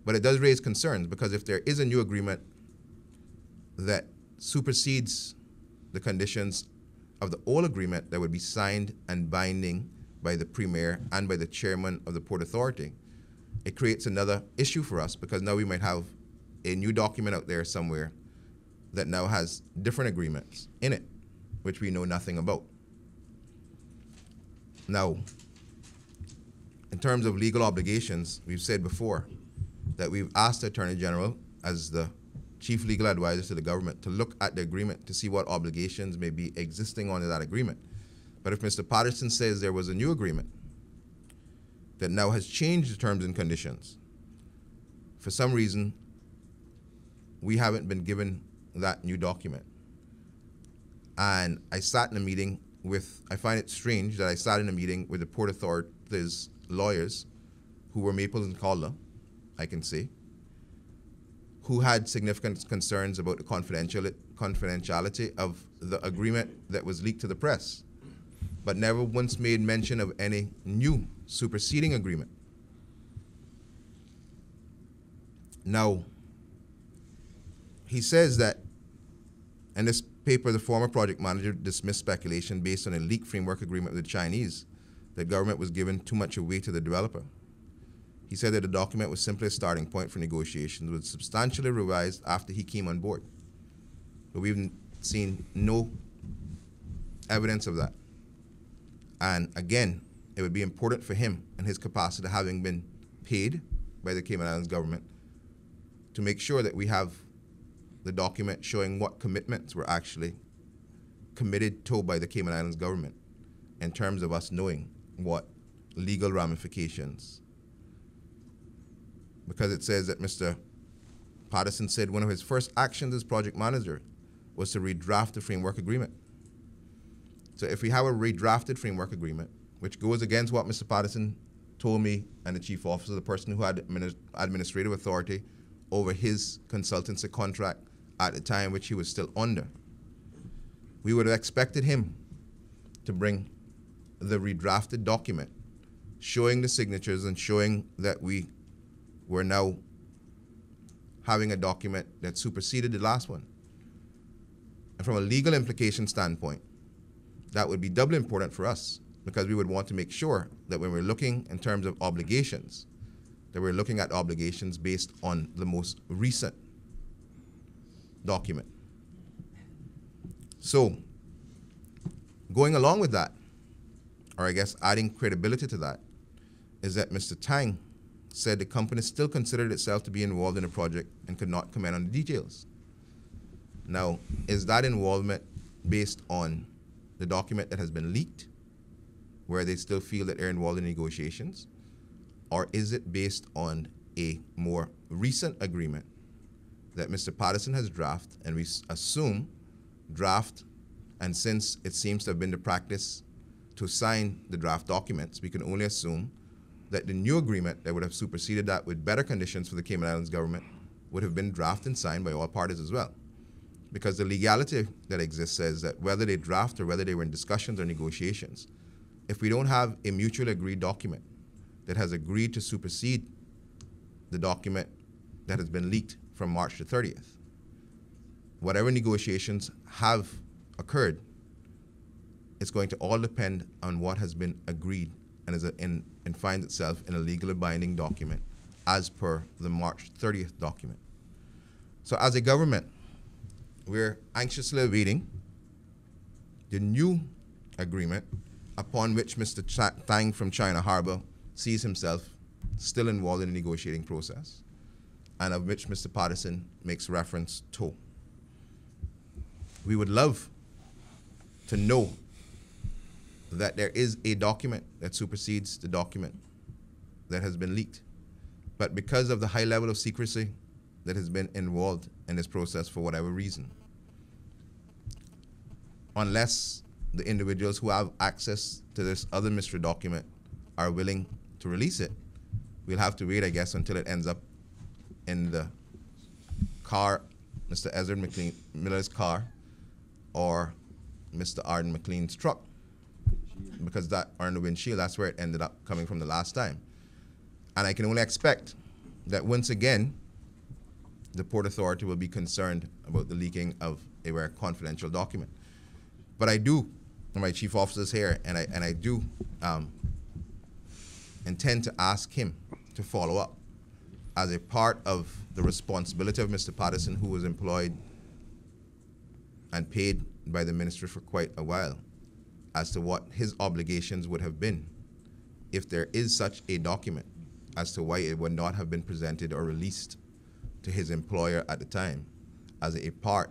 But it does raise concerns, because if there is a new agreement that supersedes the conditions of the old agreement that would be signed and binding by the Premier and by the Chairman of the Port Authority, it creates another issue for us, because now we might have a new document out there somewhere that now has different agreements in it, which we know nothing about. Now, in terms of legal obligations, we've said before that we've asked the Attorney General, as the chief legal advisor to the government, to look at the agreement to see what obligations may be existing under that agreement. But if Mr. Patterson says there was a new agreement that now has changed the terms and conditions, for some reason, we haven't been given that new document. And I sat in a meeting I find it strange that I sat in a meeting with the Port Authority's lawyers, who were Maples and Calder, I can say, who had significant concerns about the confidentiality of the agreement that was leaked to the press, but never once made mention of any new superseding agreement. Now, he says that in this paper, the former project manager dismissed speculation based on a leaked framework agreement with the Chinese that government was given too much weight to the developer. He said that the document was simply a starting point for negotiations, was substantially revised after he came on board. But we've seen no evidence of that. And again, it would be important for him in his capacity, having been paid by the Cayman Islands government, to make sure that we have the document showing what commitments were actually committed to by the Cayman Islands government in terms of us knowing what legal ramifications. Because it says that Mr. Patterson said one of his first actions as project manager was to redraft the framework agreement. So if we have a redrafted framework agreement, which goes against what Mr. Patterson told me and the chief officer, the person who had administrative authority over his consultancy contract at the time which he was still under, we would have expected him to bring the redrafted document showing the signatures and showing that we were now having a document that superseded the last one. And from a legal implication standpoint, that would be doubly important for us, because we would want to make sure that when we're looking in terms of obligations, that we're looking at obligations based on the most recent document. So, going along with that, or I guess adding credibility to that, is that Mr. Tang said the company still considered itself to be involved in the project and could not comment on the details. Now, is that involvement based on the document that has been leaked, where they still feel that they're involved in negotiations? Or is it based on a more recent agreement that Mr. Patterson has drafted, and we assume draft, and since it seems to have been the practice to sign the draft documents, we can only assume that the new agreement that would have superseded that with better conditions for the Cayman Islands government would have been drafted and signed by all parties as well. Because the legality that exists says that whether they draft or whether they were in discussions or negotiations, if we don't have a mutually agreed document that has agreed to supersede the document that has been leaked from March the 30th, whatever negotiations have occurred, it's going to all depend on what has been agreed and finds itself in a legally binding document as per the March 30th document. So as a government, we're anxiously awaiting the new agreement upon which Mr. Tang from China Harbor sees himself still involved in the negotiating process, and of which Mr. Patterson makes reference to. We would love to know that there is a document that supersedes the document that has been leaked. But because of the high level of secrecy that has been involved in this process for whatever reason, unless the individuals who have access to this other mystery document are willing to release it, we'll have to wait, I guess, until it ends up in the car, Mr. Ezra Miller's car, or Mr. Arden McLean's truck, because that, or in the windshield, that's where it ended up coming from the last time. And I can only expect that once again, the Port Authority will be concerned about the leaking of a very confidential document. But I do, my chief officers here, and I do intend to ask him to follow up as a part of the responsibility of Mr. Patterson, who was employed and paid by the ministry for quite a while, as to what his obligations would have been if there is such a document, as to why it would not have been presented or released to his employer at the time as a part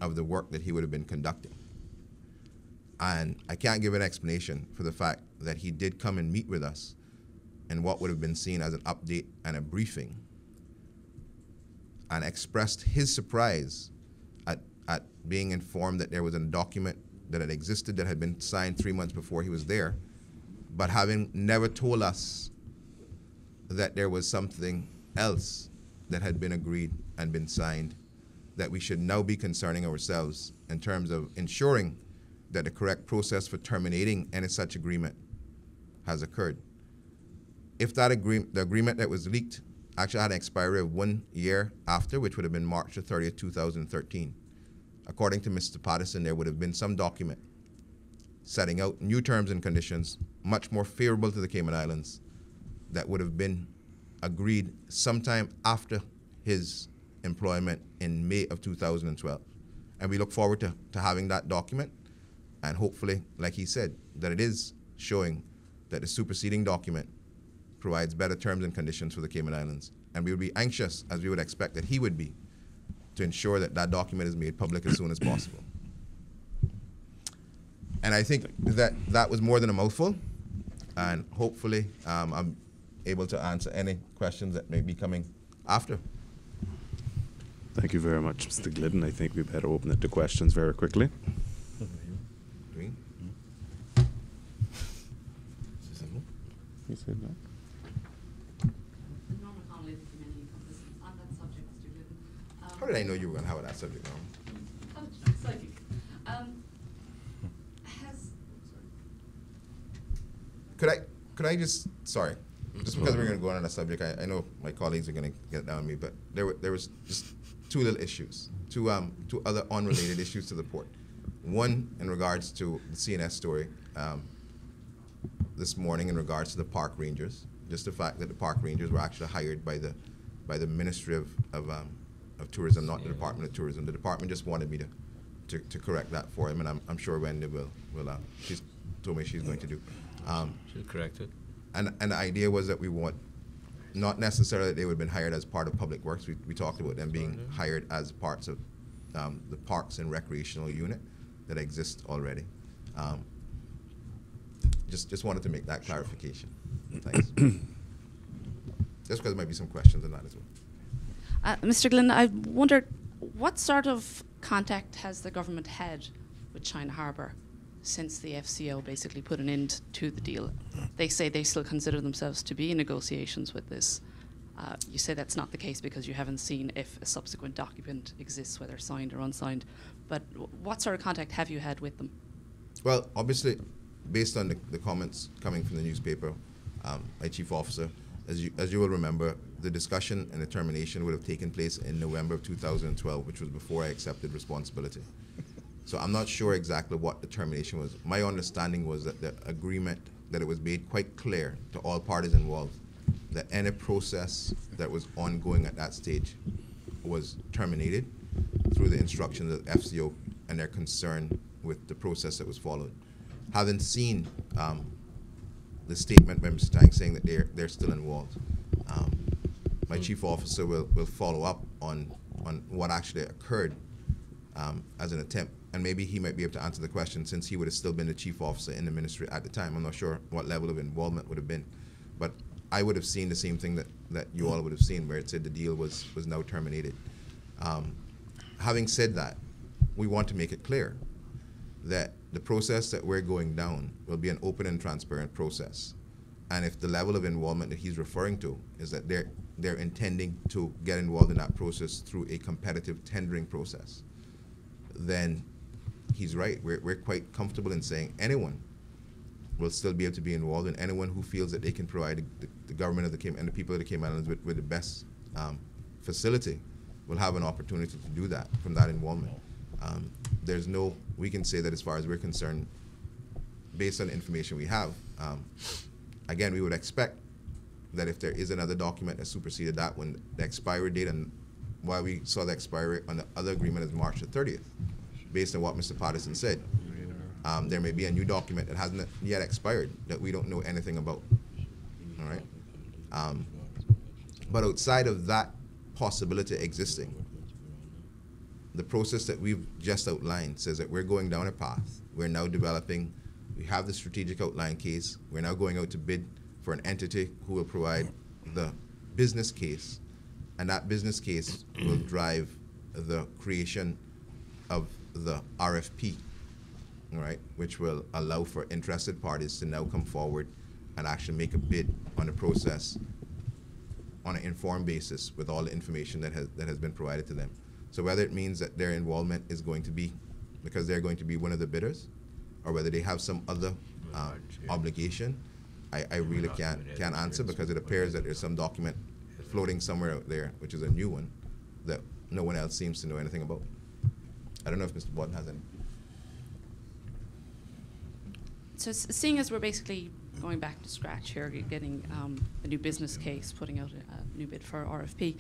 of the work that he would have been conducting. And I can't give an explanation for the fact that he did come and meet with us in what would have been seen as an update and a briefing, and expressed his surprise at being informed that there was a document that had existed that had been signed 3 months before he was there, but having never told us that there was something else that had been agreed and been signed, that we should now be concerning ourselves in terms of ensuring that the correct process for terminating any such agreement has occurred. If that the agreement that was leaked actually had an expiry of 1 year after, which would have been March the 30th, 2013, according to Mr. Patterson, there would have been some document setting out new terms and conditions much more favorable to the Cayman Islands that would have been agreed sometime after his employment in May of 2012. And we look forward to having that document, and hopefully, like he said, that it is showing that the superseding document provides better terms and conditions for the Cayman Islands. And we would be anxious, as we would expect that he would be, to ensure that that document is made public as soon as possible. And I think that was more than a mouthful, and hopefully I'm able to answer any questions that may be coming after. Thank you very much, Mr. Glidden. I think we better open it to questions very quickly. Green? You said that? Normal Connolly of the Community Encompassing. On that subject, Mr. Glidden. How did I know you were going to have that subject now? Psychic. Could I just, sorry, just because we're going to go on that subject, I know my colleagues are going to get down on me, but there was just two little issues, two other unrelated issues to the port. One in regards to the CNS story this morning in regards to the park rangers, just the fact that the park rangers were actually hired by the Ministry of Tourism, not the Department of Tourism. The department just wanted me to correct that for him, and I'm sure Wendy will she's told me she's going to do. She'll correct it. And the idea was that we want, not necessarily that they would have been hired as part of Public Works. We talked about them being hired as parts of the Parks and Recreational Unit that exists already. Just wanted to make that clarification. Thanks. Just because there might be some questions on that as well. Mr. Glynn, I wondered, what sort of contact has the government had with China Harbour since the FCO basically put an end to the deal? They say they still consider themselves to be in negotiations with this. You say that's not the case because you haven't seen if a subsequent document exists, whether signed or unsigned. But what sort of contact have you had with them? Well, obviously, based on the comments coming from the newspaper, my chief officer, as you will remember, the discussion and the termination would have taken place in November of 2012, which was before I accepted responsibility. So I'm not sure exactly what the termination was. My understanding was that the agreement, that it was made quite clear to all parties involved that any process that was ongoing at that stage was terminated through the instructions of the FCO and their concern with the process that was followed. Having seen the statement by Mr. Tang saying that they're still involved, my chief officer will follow up on what actually occurred as an attempt, and maybe he might be able to answer the question since he would have still been the chief officer in the ministry at the time. I'm not sure what level of involvement would have been, but I would have seen the same thing that you all would have seen, where it said the deal was now terminated. Having said that, we want to make it clear that the process that we're going down will be an open and transparent process. And if the level of involvement that he's referring to is that they're intending to get involved in that process through a competitive tendering process, then he's right. We're quite comfortable in saying anyone will still be able to be involved, and anyone who feels that they can provide the government of the Cayman and the people of the Cayman Islands with the best facility will have an opportunity to do that from that involvement. We can say that as far as we're concerned, based on the information we have, again, we would expect that if there is another document that superseded that one, the expiry date, and while we saw the expiry on the other agreement is March the 30th, based on what Mr. Patterson said, there may be a new document that hasn't yet expired that we don't know anything about, all right? But outside of that possibility existing, the process that we've just outlined says that we're going down a path. We're now developing, we have the strategic outline case. We're now going out to bid for an entity who will provide the business case, and that business case will drive the creation of the RFP, all right, which will allow for interested parties to now come forward and actually make a bid on the process on an informed basis with all the information that has been provided to them. So whether it means that their involvement is going to be because they're going to be one of the bidders, or whether they have some other obligation, I really can't answer, because it appears that there's some document floating somewhere out there, which is a new one, that no one else seems to know anything about. I don't know if Mr. Borden has any. So seeing as we're basically going back to scratch here, getting a new business case, putting out a new bid for RFP.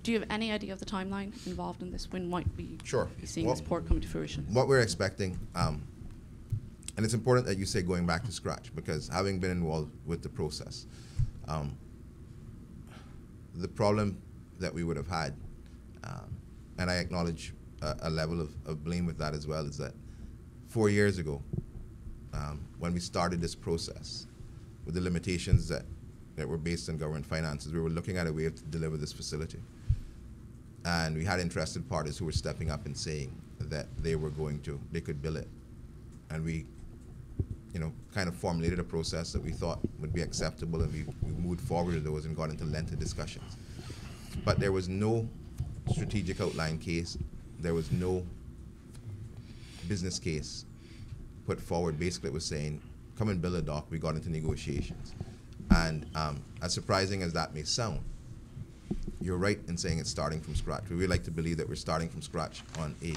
Do you have any idea of the timeline involved in this? When might we Sure. be seeing this port come to fruition? What we're expecting, and it's important that you say going back to scratch, because having been involved with the process, the problem that we would have had, and I acknowledge a level of blame with that as well, is that 4 years ago, when we started this process, with the limitations that were based on government finances, we were looking at a way to deliver this facility. And we had interested parties who were stepping up and saying that they could bill it. And we, kind of formulated a process that we thought would be acceptable, and we moved forward with those and got into lengthy discussions. But there was no strategic outline case. There was no business case put forward. Basically, it was saying, come and build a dock. We got into negotiations. And as surprising as that may sound, you're right in saying it's starting from scratch. We really like to believe that we're starting from scratch on a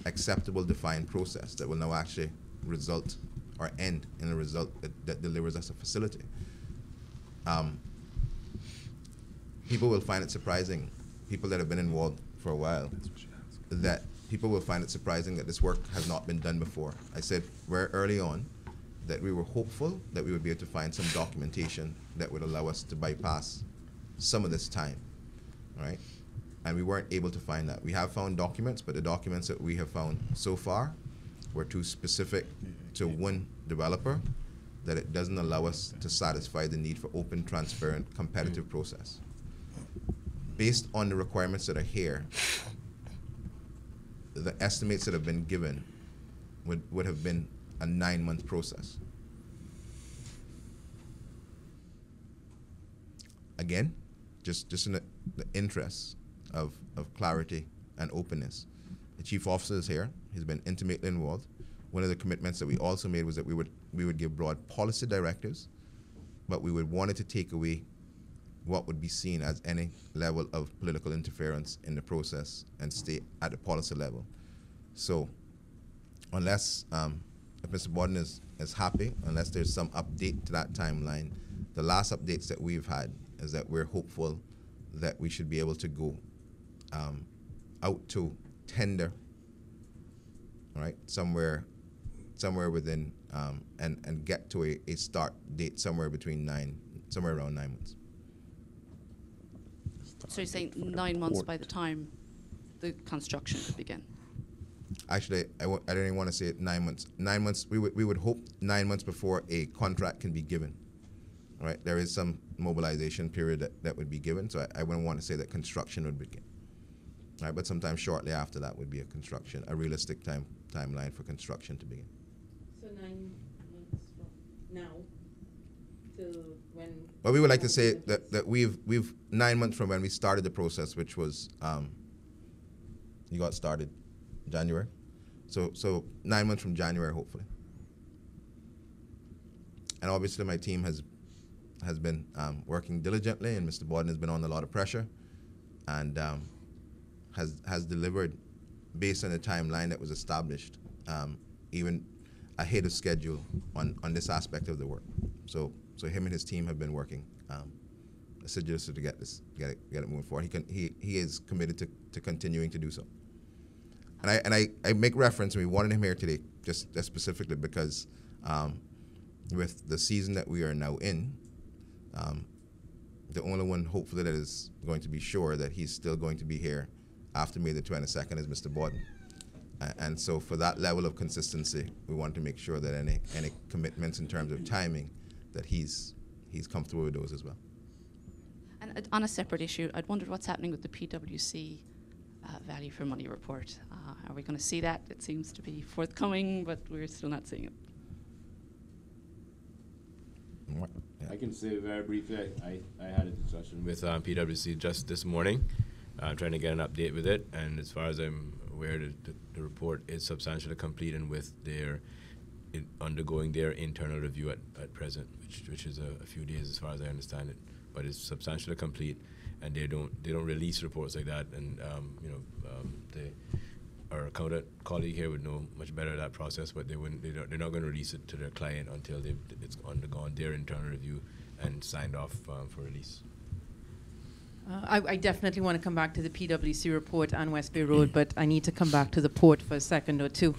acceptable, defined process that will now actually result or end in a result that delivers us a facility. People will find it surprising, people that have been involved for a while, that people will find it surprising that this work has not been done before. I said very early on that we were hopeful that we would be able to find some documentation that would allow us to bypass some of this time, right? And we weren't able to find that. We have found documents, but the documents that we have found so far were too specific to one developer, that it doesn't allow us to satisfy the need for open, transparent, competitive process. Based on the requirements that are here, the estimates that have been given would have been a 9-month process. Again, just in the interest of clarity and openness, the chief officer is here. He's been intimately involved. One of the commitments that we also made was that we would give broad policy directives, but we would want it to take away what would be seen as any level of political interference in the process and stay at the policy level. So unless, if Mr. Borden is happy, unless there's some update to that timeline, the last updates that we've had is that we're hopeful that we should be able to go out to tender, right, somewhere within, and get to a start date somewhere around 9 months. So you're saying 9 months by the time the construction could begin? Actually, I don't even want to say it 9 months. 9 months, we would hope 9 months before a contract can be given. All right, there is some mobilization period that would be given, so I wouldn't want to say that construction would begin. All right, but sometime shortly after that would be a realistic timeline for construction to begin. So 9 months from now till when? Well, we would like to say that we've 9 months from when we started the process, which was you got started January, so 9 months from January, hopefully. And obviously, my team has been working diligently, and Mr. Borden has been on a lot of pressure, and has delivered based on the timeline that was established, even ahead of schedule on this aspect of the work. So him and his team have been working assiduously to get it moving forward. He is committed to continuing to do so. And I make reference, and we wanted him here today just specifically because with the season that we are now in, the only one hopefully that is going to be sure that he's still going to be here after May the 22nd is Mr. Borden. And so for that level of consistency, we want to make sure that any commitments in terms of timing, that he's comfortable with those as well. And on a separate issue, I'd wondered what's happening with the PwC value for money report. Are we going to see that? It seems to be forthcoming, but we're still not seeing it. Yeah. I can say very briefly, I had a discussion with PwC just this morning, trying to get an update with it, and as far as I'm aware, the report is substantially complete and with their undergoing their internal review at present, which is a few days as far as I understand it, but it's substantially complete, and they don't release reports like that, and our accountant colleague here would know much better that process, but they're not going to release it to their client until it's undergone their internal review and signed off for release. I definitely want to come back to the PwC report on West Bay Road, but I need to come back to the port for a second or two.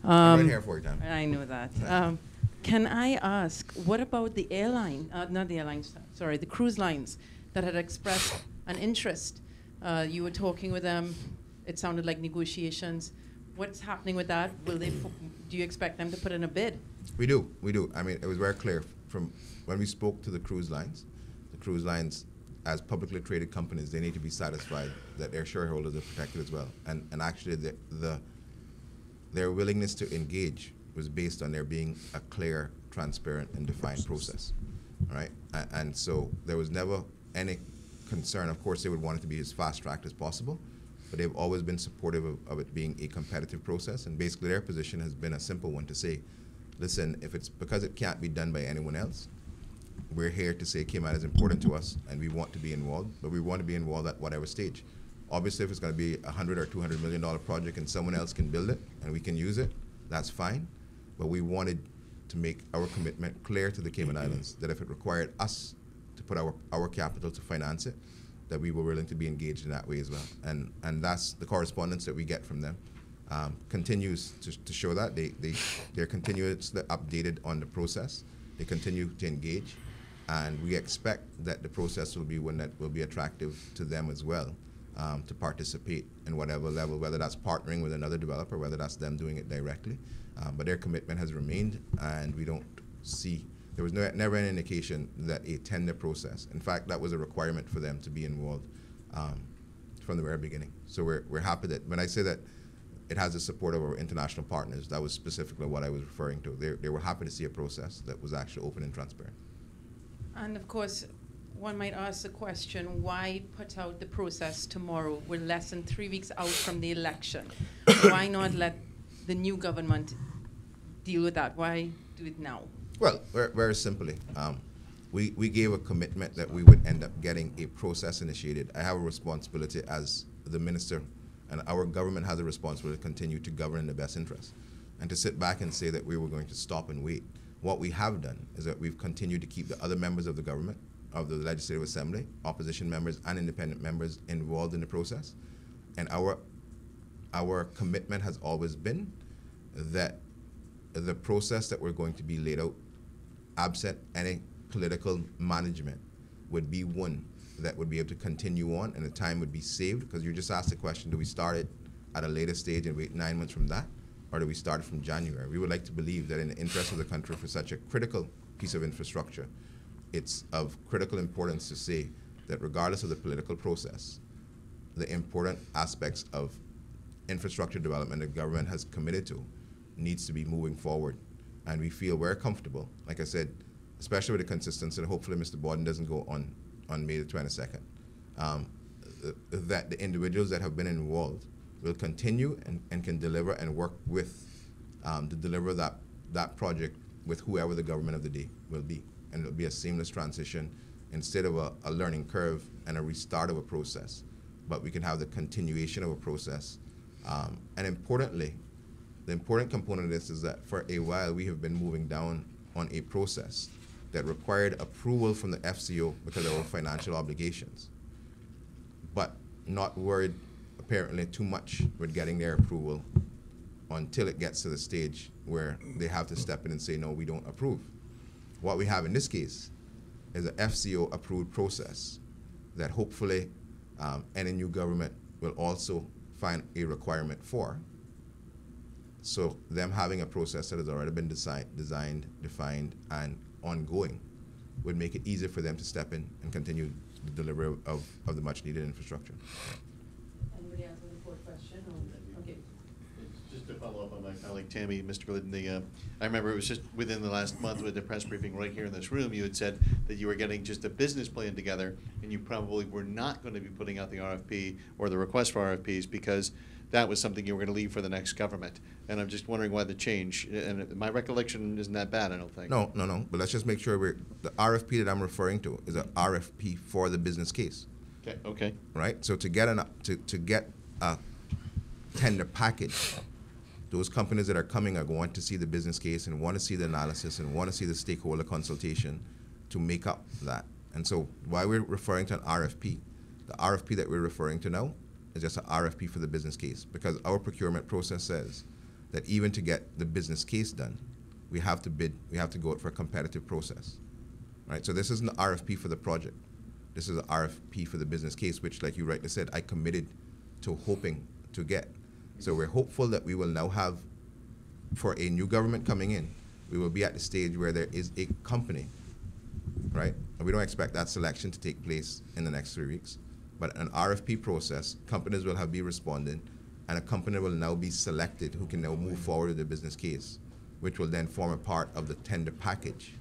I'm right here for you, Dan. I know that. Can I ask, what about the airline, not the airlines, sorry, the cruise lines that had expressed an interest? You were talking with them. It sounded like negotiations. What's happening with that? Will they? Do you expect them to put in a bid? We do. I mean, it was very clear from when we spoke to the cruise lines. The cruise lines, as publicly traded companies, they need to be satisfied that their shareholders are protected as well. And actually, their willingness to engage was based on there being a clear, transparent, and defined process. All right? And so there was never any concern. Of course, they would want it to be as fast-tracked as possible, but they've always been supportive of it being a competitive process. And basically, their position has been a simple one to say, listen, if it's because it can't be done by anyone else, we're here to say Cayman is important to us and we want to be involved, but we want to be involved at whatever stage. Obviously, if it's going to be a $100 or $200 million project and someone else can build it and we can use it, that's fine. But we wanted to make our commitment clear to the Cayman Islands that if it required us to put our capital to finance it, that we were willing to be engaged in that way as well. And that's the correspondence that we get from them. Continues to show that. They're continuously updated on the process. They continue to engage. And we expect that the process will be one that will be attractive to them as well, to participate in whatever level, whether that's partnering with another developer, whether that's them doing it directly. But their commitment has remained, and we don't see, there was never any indication that a tender process, in fact, that was a requirement for them to be involved from the very beginning. So we're happy that, when I say that it has the support of our international partners, that was specifically what I was referring to. They were happy to see a process that was actually open and transparent. And of course, one might ask the question, why put out the process tomorrow? We're less than 3 weeks out from the election. Why not let the new government deal with that? Why do it now? Well, very simply, we gave a commitment that we would end up getting a process initiated. I have a responsibility as the minister, and our government has a responsibility to continue to govern in the best interest. And to sit back and say that we were going to stop and wait. What we have done is that we've continued to keep the other members of the government, of the Legislative Assembly, opposition members and independent members involved in the process. And our commitment has always been that the process that we're going to be laid out, absent any political management, would be one that would be able to continue on and the time would be saved. Because you just asked the question, do we start it at a later stage and wait 9 months from that? Or do we start from January? We would like to believe that in the interest of the country for such a critical piece of infrastructure, it's of critical importance to say that regardless of the political process, the important aspects of infrastructure development the government has committed to needs to be moving forward. And we feel very comfortable, like I said, especially with the consistency, and hopefully Mr. Borden doesn't go on May the 22nd, that the individuals that have been involved will continue and can deliver and work with to deliver that project with whoever the government of the day will be. And it'll be a seamless transition instead of a learning curve and a restart of a process. But we can have the continuation of a process. And importantly, the important component of this is that for a while we have been moving down on a process that required approval from the FCO because of our financial obligations, but not worried apparently too much with getting their approval until it gets to the stage where they have to step in and say, no, we don't approve. What we have in this case is an FCO approved process that hopefully any new government will also find a requirement for. So them having a process that has already been designed, defined, and ongoing would make it easier for them to step in and continue the delivery of the much needed infrastructure. Anybody else have a fourth question? Okay. Just to follow up on my colleague Tammy, Mr. Glidden, I remember it was just within the last month with the press briefing right here in this room, you had said that you were getting just a business plan together and you probably were not going to be putting out the RFP or the request for RFPs because that was something you were going to leave for the next government. And I'm just wondering why the change. And my recollection isn't that bad, I don't think. No. But let's just make sure the RFP that I'm referring to is an RFP for the business case. Okay. Right? So to get tender package, those companies that are coming are going to see the business case and want to see the analysis and want to see the stakeholder consultation to make up that. And so why we're referring to an RFP, the RFP that we're referring to now is just an RFP for the business case, because our procurement process says that even to get the business case done, we have to bid, we have to go out for a competitive process, right? So this isn't an RFP for the project. This is an RFP for the business case, which, like you rightly said, I committed to hoping to get. So we're hopeful that we will now have, for a new government coming in, we will be at the stage where there is a company, right? And we don't expect that selection to take place in the next 3 weeks, but an RFP process, companies will have be responding, and a company will now be selected who can now move forward with the business case, which will then form a part of the tender package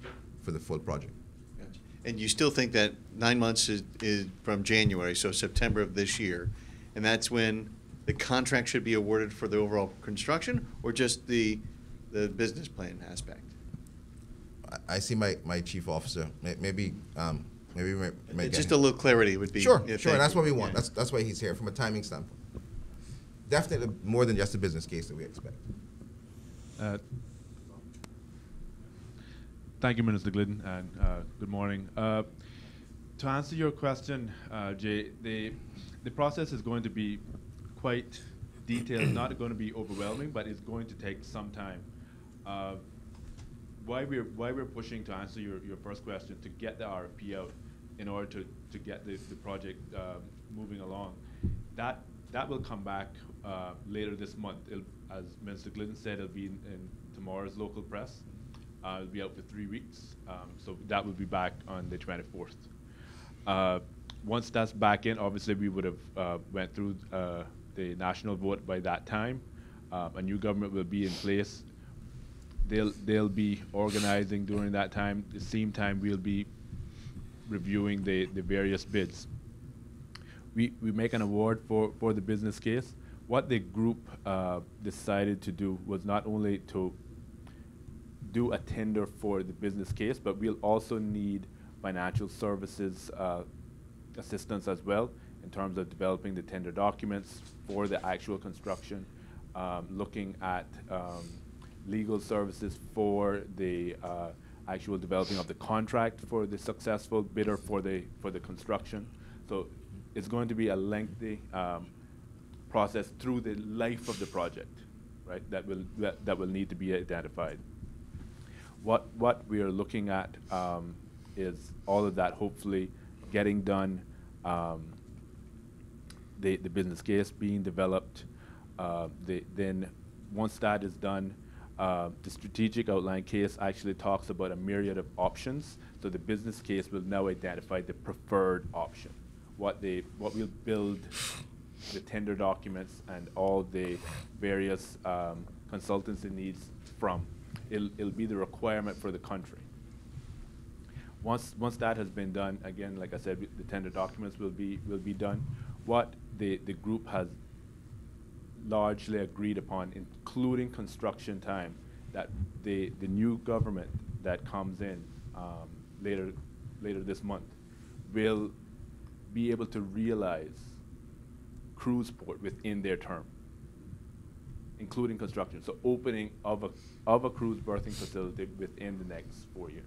for the full project. Gotcha. And you still think that 9 months is from January, so September of this year, and that's when the contract should be awarded for the overall construction, or just the business plan aspect? I see my chief officer. Maybe we may Just a little clarity would be. Sure, yeah, sure. thank That's you. what we want. Yeah. That's why he's here, from a timing standpoint. Definitely more than just a business case that we expect. Thank you, Minister Glidden, and good morning. To answer your question, Jay, the process is going to be quite detailed, not going to be overwhelming, but it's going to take some time. Why we're pushing, to answer your first question, to get the RFP out in order to get the project moving along. That will come back later this month. As Minister Glidden said, it'll be in tomorrow's local press. It'll be out for 3 weeks, so that will be back on the 24th. Once that's back in, obviously we would have went through the national vote by that time. A new government will be in place. They'll be organizing during that time. At the same time, we'll be reviewing the various bids. We make an award for the business case. What the group decided to do was not only to do a tender for the business case, but we'll also need financial services assistance as well, in terms of developing the tender documents for the actual construction, looking at legal services for the actual developing of the contract for the successful bidder for the construction. So it's going to be a lengthy process through the life of the project, right? That will need to be identified. What we are looking at is all of that hopefully getting done. The business case being developed. Then once that is done, the strategic outline case actually talks about a myriad of options. So the business case will now identify the preferred option. What we'll build the tender documents and all the various consultancy needs from. It'll be the requirement for the country. Once that has been done, again, like I said, the tender documents will be done. What the group has largely agreed upon, including construction time, that the new government that comes in later this month will be able to realize cruise port within their term, including construction. So opening of a cruise berthing facility within the next 4 years.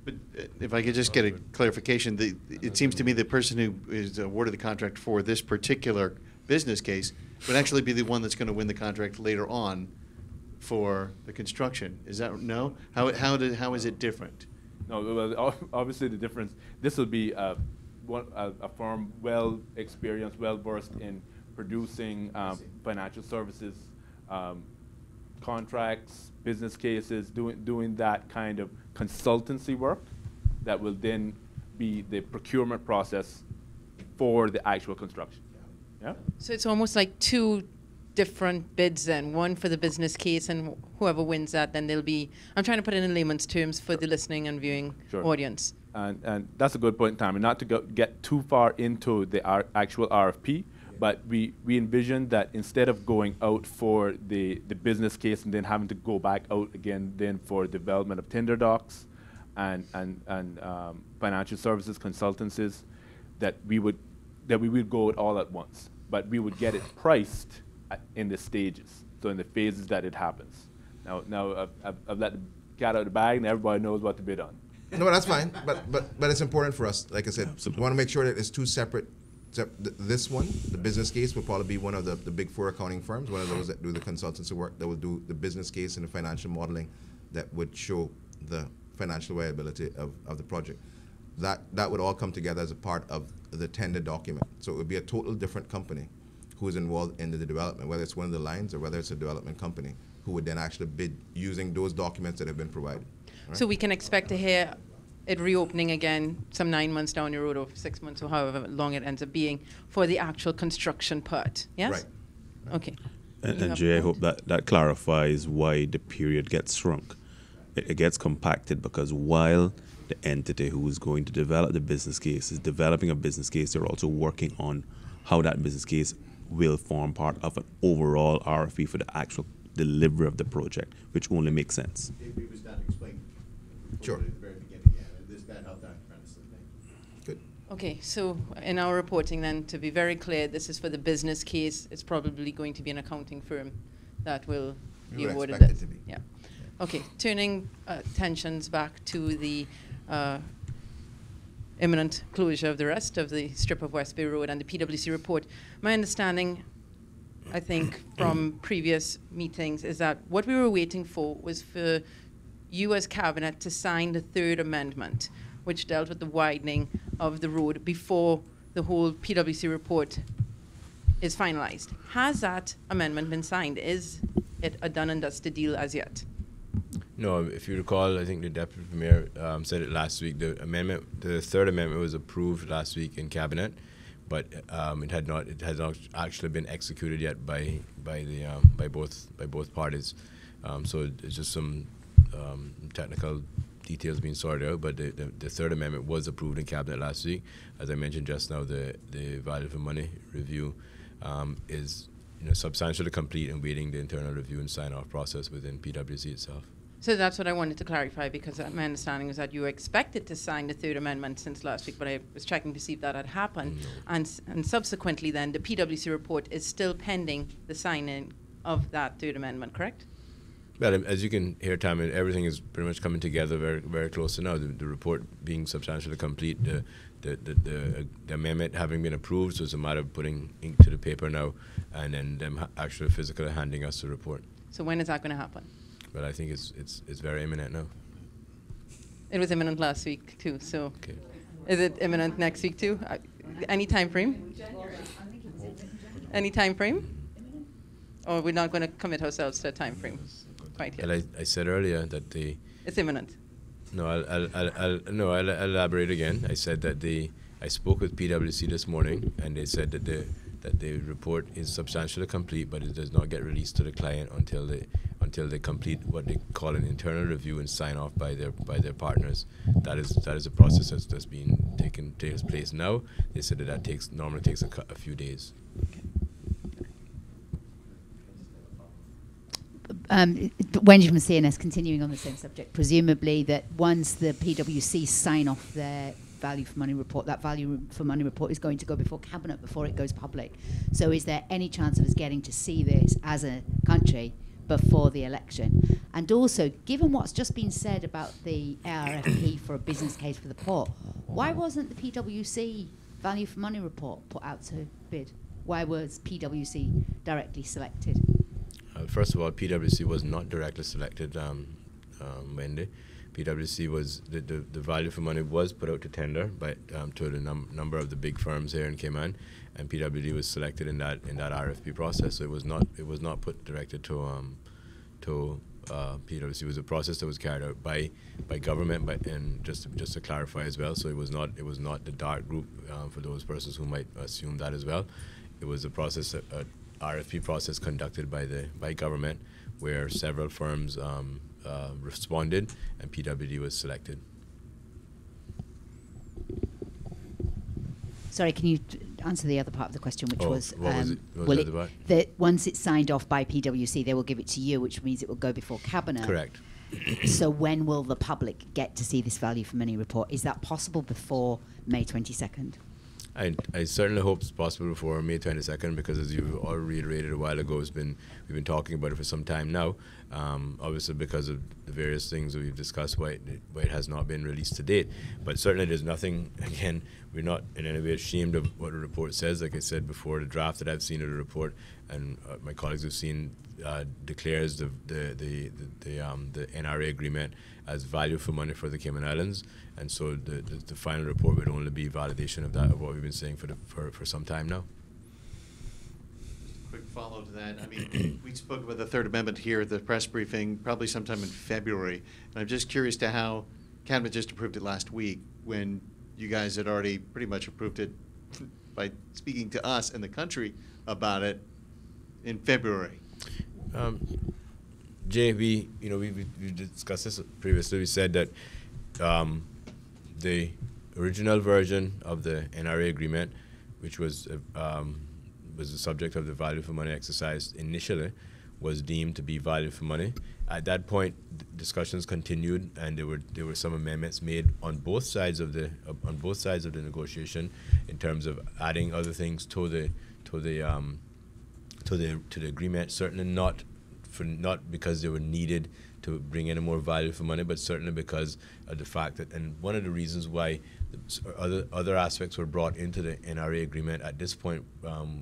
But if I could just get a clarification, it seems to me the person who is awarded the contract for this particular business case would actually be the one that's going to win the contract later on for the construction. Is that no? How is it different? No, well, obviously the difference. This will be a firm well experienced, well versed in producing financial services contracts, business cases, doing that kind of consultancy work that will then be the procurement process for the actual construction. Yeah? So it's almost like two different bids then, one for the business case, and whoever wins that, then there'll be, I'm trying to put it in layman's terms for the listening and viewing audience. And that's a good point, Tommy. Not to get too far into the actual RFP, but we envision that instead of going out for the business case and then having to go back out again then for development of tender docs and financial services consultancies, that we would go out all at once. but we would get it priced in the stages, so in the phases that it happens. Now I've let the cat out of the bag, and everybody knows what to bid on. No, that's fine. But it's important for us. Like I said, we want to make sure that it's two separate. This one, the business case, will probably be one of the big four accounting firms, one of those that do the consultancy work, that will do the business case and the financial modeling that would show the financial viability of the project. That would all come together as a part of the tender document. So it would be a total different company who is involved in the development, whether it's one of the lines or whether it's a development company, who would then actually bid using those documents that have been provided. Right? So we can expect to hear it reopening again some 9 months down the road, or 6 months, or however long it ends up being, for the actual construction part. Yes? Right. Okay. And Jay, I hope that clarifies why the period gets shrunk. It gets compacted because while the entity who is going to develop the business case is developing a business case, they're also working on how that business case will form part of an overall RFP for the actual delivery of the project, which only makes sense. It was not explained Sure. at the very beginning, yeah. That helped out tremendously. Thank you. Good. Okay, so in our reporting then, to be very clear, this is for the business case. It's probably going to be an accounting firm that will We be would awarded expect this. it to be. Yeah. Okay, turning attentions back to the imminent closure of the rest of the strip of West Bay Road and the PwC report. My understanding, I think, from previous meetings is that what we were waiting for was for you as Cabinet to sign the third amendment, which dealt with the widening of the road before the whole PwC report is finalized. Has that amendment been signed? Is it a done and dusted deal as yet? No, if you recall, I think the Deputy Premier said it last week. The third amendment was approved last week in Cabinet, but it has not actually been executed yet by both parties. So it's just some technical details being sorted out. But the third amendment was approved in Cabinet last week. As I mentioned just now, the value for money review is substantially complete and waiting the internal review and sign-off process within PwC itself. So that's what I wanted to clarify, because my understanding was that you were expected to sign the third amendment since last week, but I was checking to see if that had happened. No. And subsequently then, the PwC report is still pending the signing of that third amendment, correct? Well, as you can hear, Tammy, everything is pretty much coming together very, very close to now. The report being substantially complete, the amendment having been approved, so it's a matter of putting ink to the paper now, and then them actually physically handing us the report. So when is that going to happen? But I think it's very imminent now. It was imminent last week too, so Okay. is it imminent next week too? Any time frame? Any time frame? Or we're not going to commit ourselves to a time frame quite yet? Well, I said earlier that It's imminent. No, I'll elaborate again. I said that I spoke with PwC this morning, and they said that the report is substantially complete, but it does not get released to the client until they complete what they call an internal review and sign off by their partners. That is a process that's takes place now. They said that normally takes a few days. Wendy from CNS, continuing on the same subject, presumably that once the PwC sign off their value for money report, that value for money report is going to go before Cabinet before it goes public. So is there any chance of us getting to see this as a country before the election? And also, given what's just been said about the RFP for a business case for the port, why wasn't the PwC value for money report put out to bid? Why was PwC directly selected? First of all, PwC was not directly selected, Wendy. PwC was the value for money was put out to tender by to the number of the big firms here in Cayman, and PwC was selected in that RFP process. So it was not put directed to PwC. It was a process that was carried out by government, and just to clarify as well. So it was not the dark group for those persons who might assume that as well. It was a process, a RFP process conducted by government, where several firms responded, and PwC was selected. Sorry, can you answer the other part of the question, which was, what was it? What was will the it, other part? that once it's signed off by PwC, they will give it to you, which means it will go before Cabinet. Correct. So when will the public get to see this value for money report? Is that possible before May 22nd? I certainly hope it's possible before May 22nd, because as you all reiterated a while ago, we've been talking about it for some time now. Obviously, because of the various things that we've discussed, why it has not been released to date. But certainly, there's nothing. Again, we're not in any way ashamed of what the report says. Like I said before, the draft that I've seen of the report, and my colleagues have seen, declares the NRA agreement as value for money for the Cayman Islands, and so the final report would only be validation of that, of what we've been saying for some time now. Quick follow to that. I mean, we spoke about the Third Amendment here at the press briefing probably sometime in February, and I'm just curious to how Cabinet just approved it last week when you guys had already pretty much approved it by speaking to us and the country about it in February. Jay, we discussed this previously. We said that the original version of the NRA agreement, which was the subject of the value for money exercise initially, was deemed to be value for money. At that point, discussions continued, and there were some amendments made on both sides of the negotiation in terms of adding other things to the agreement. Certainly not because they were needed to bring in more value for money, but certainly because of the fact that, and one of the reasons why other aspects were brought into the NRA agreement at this point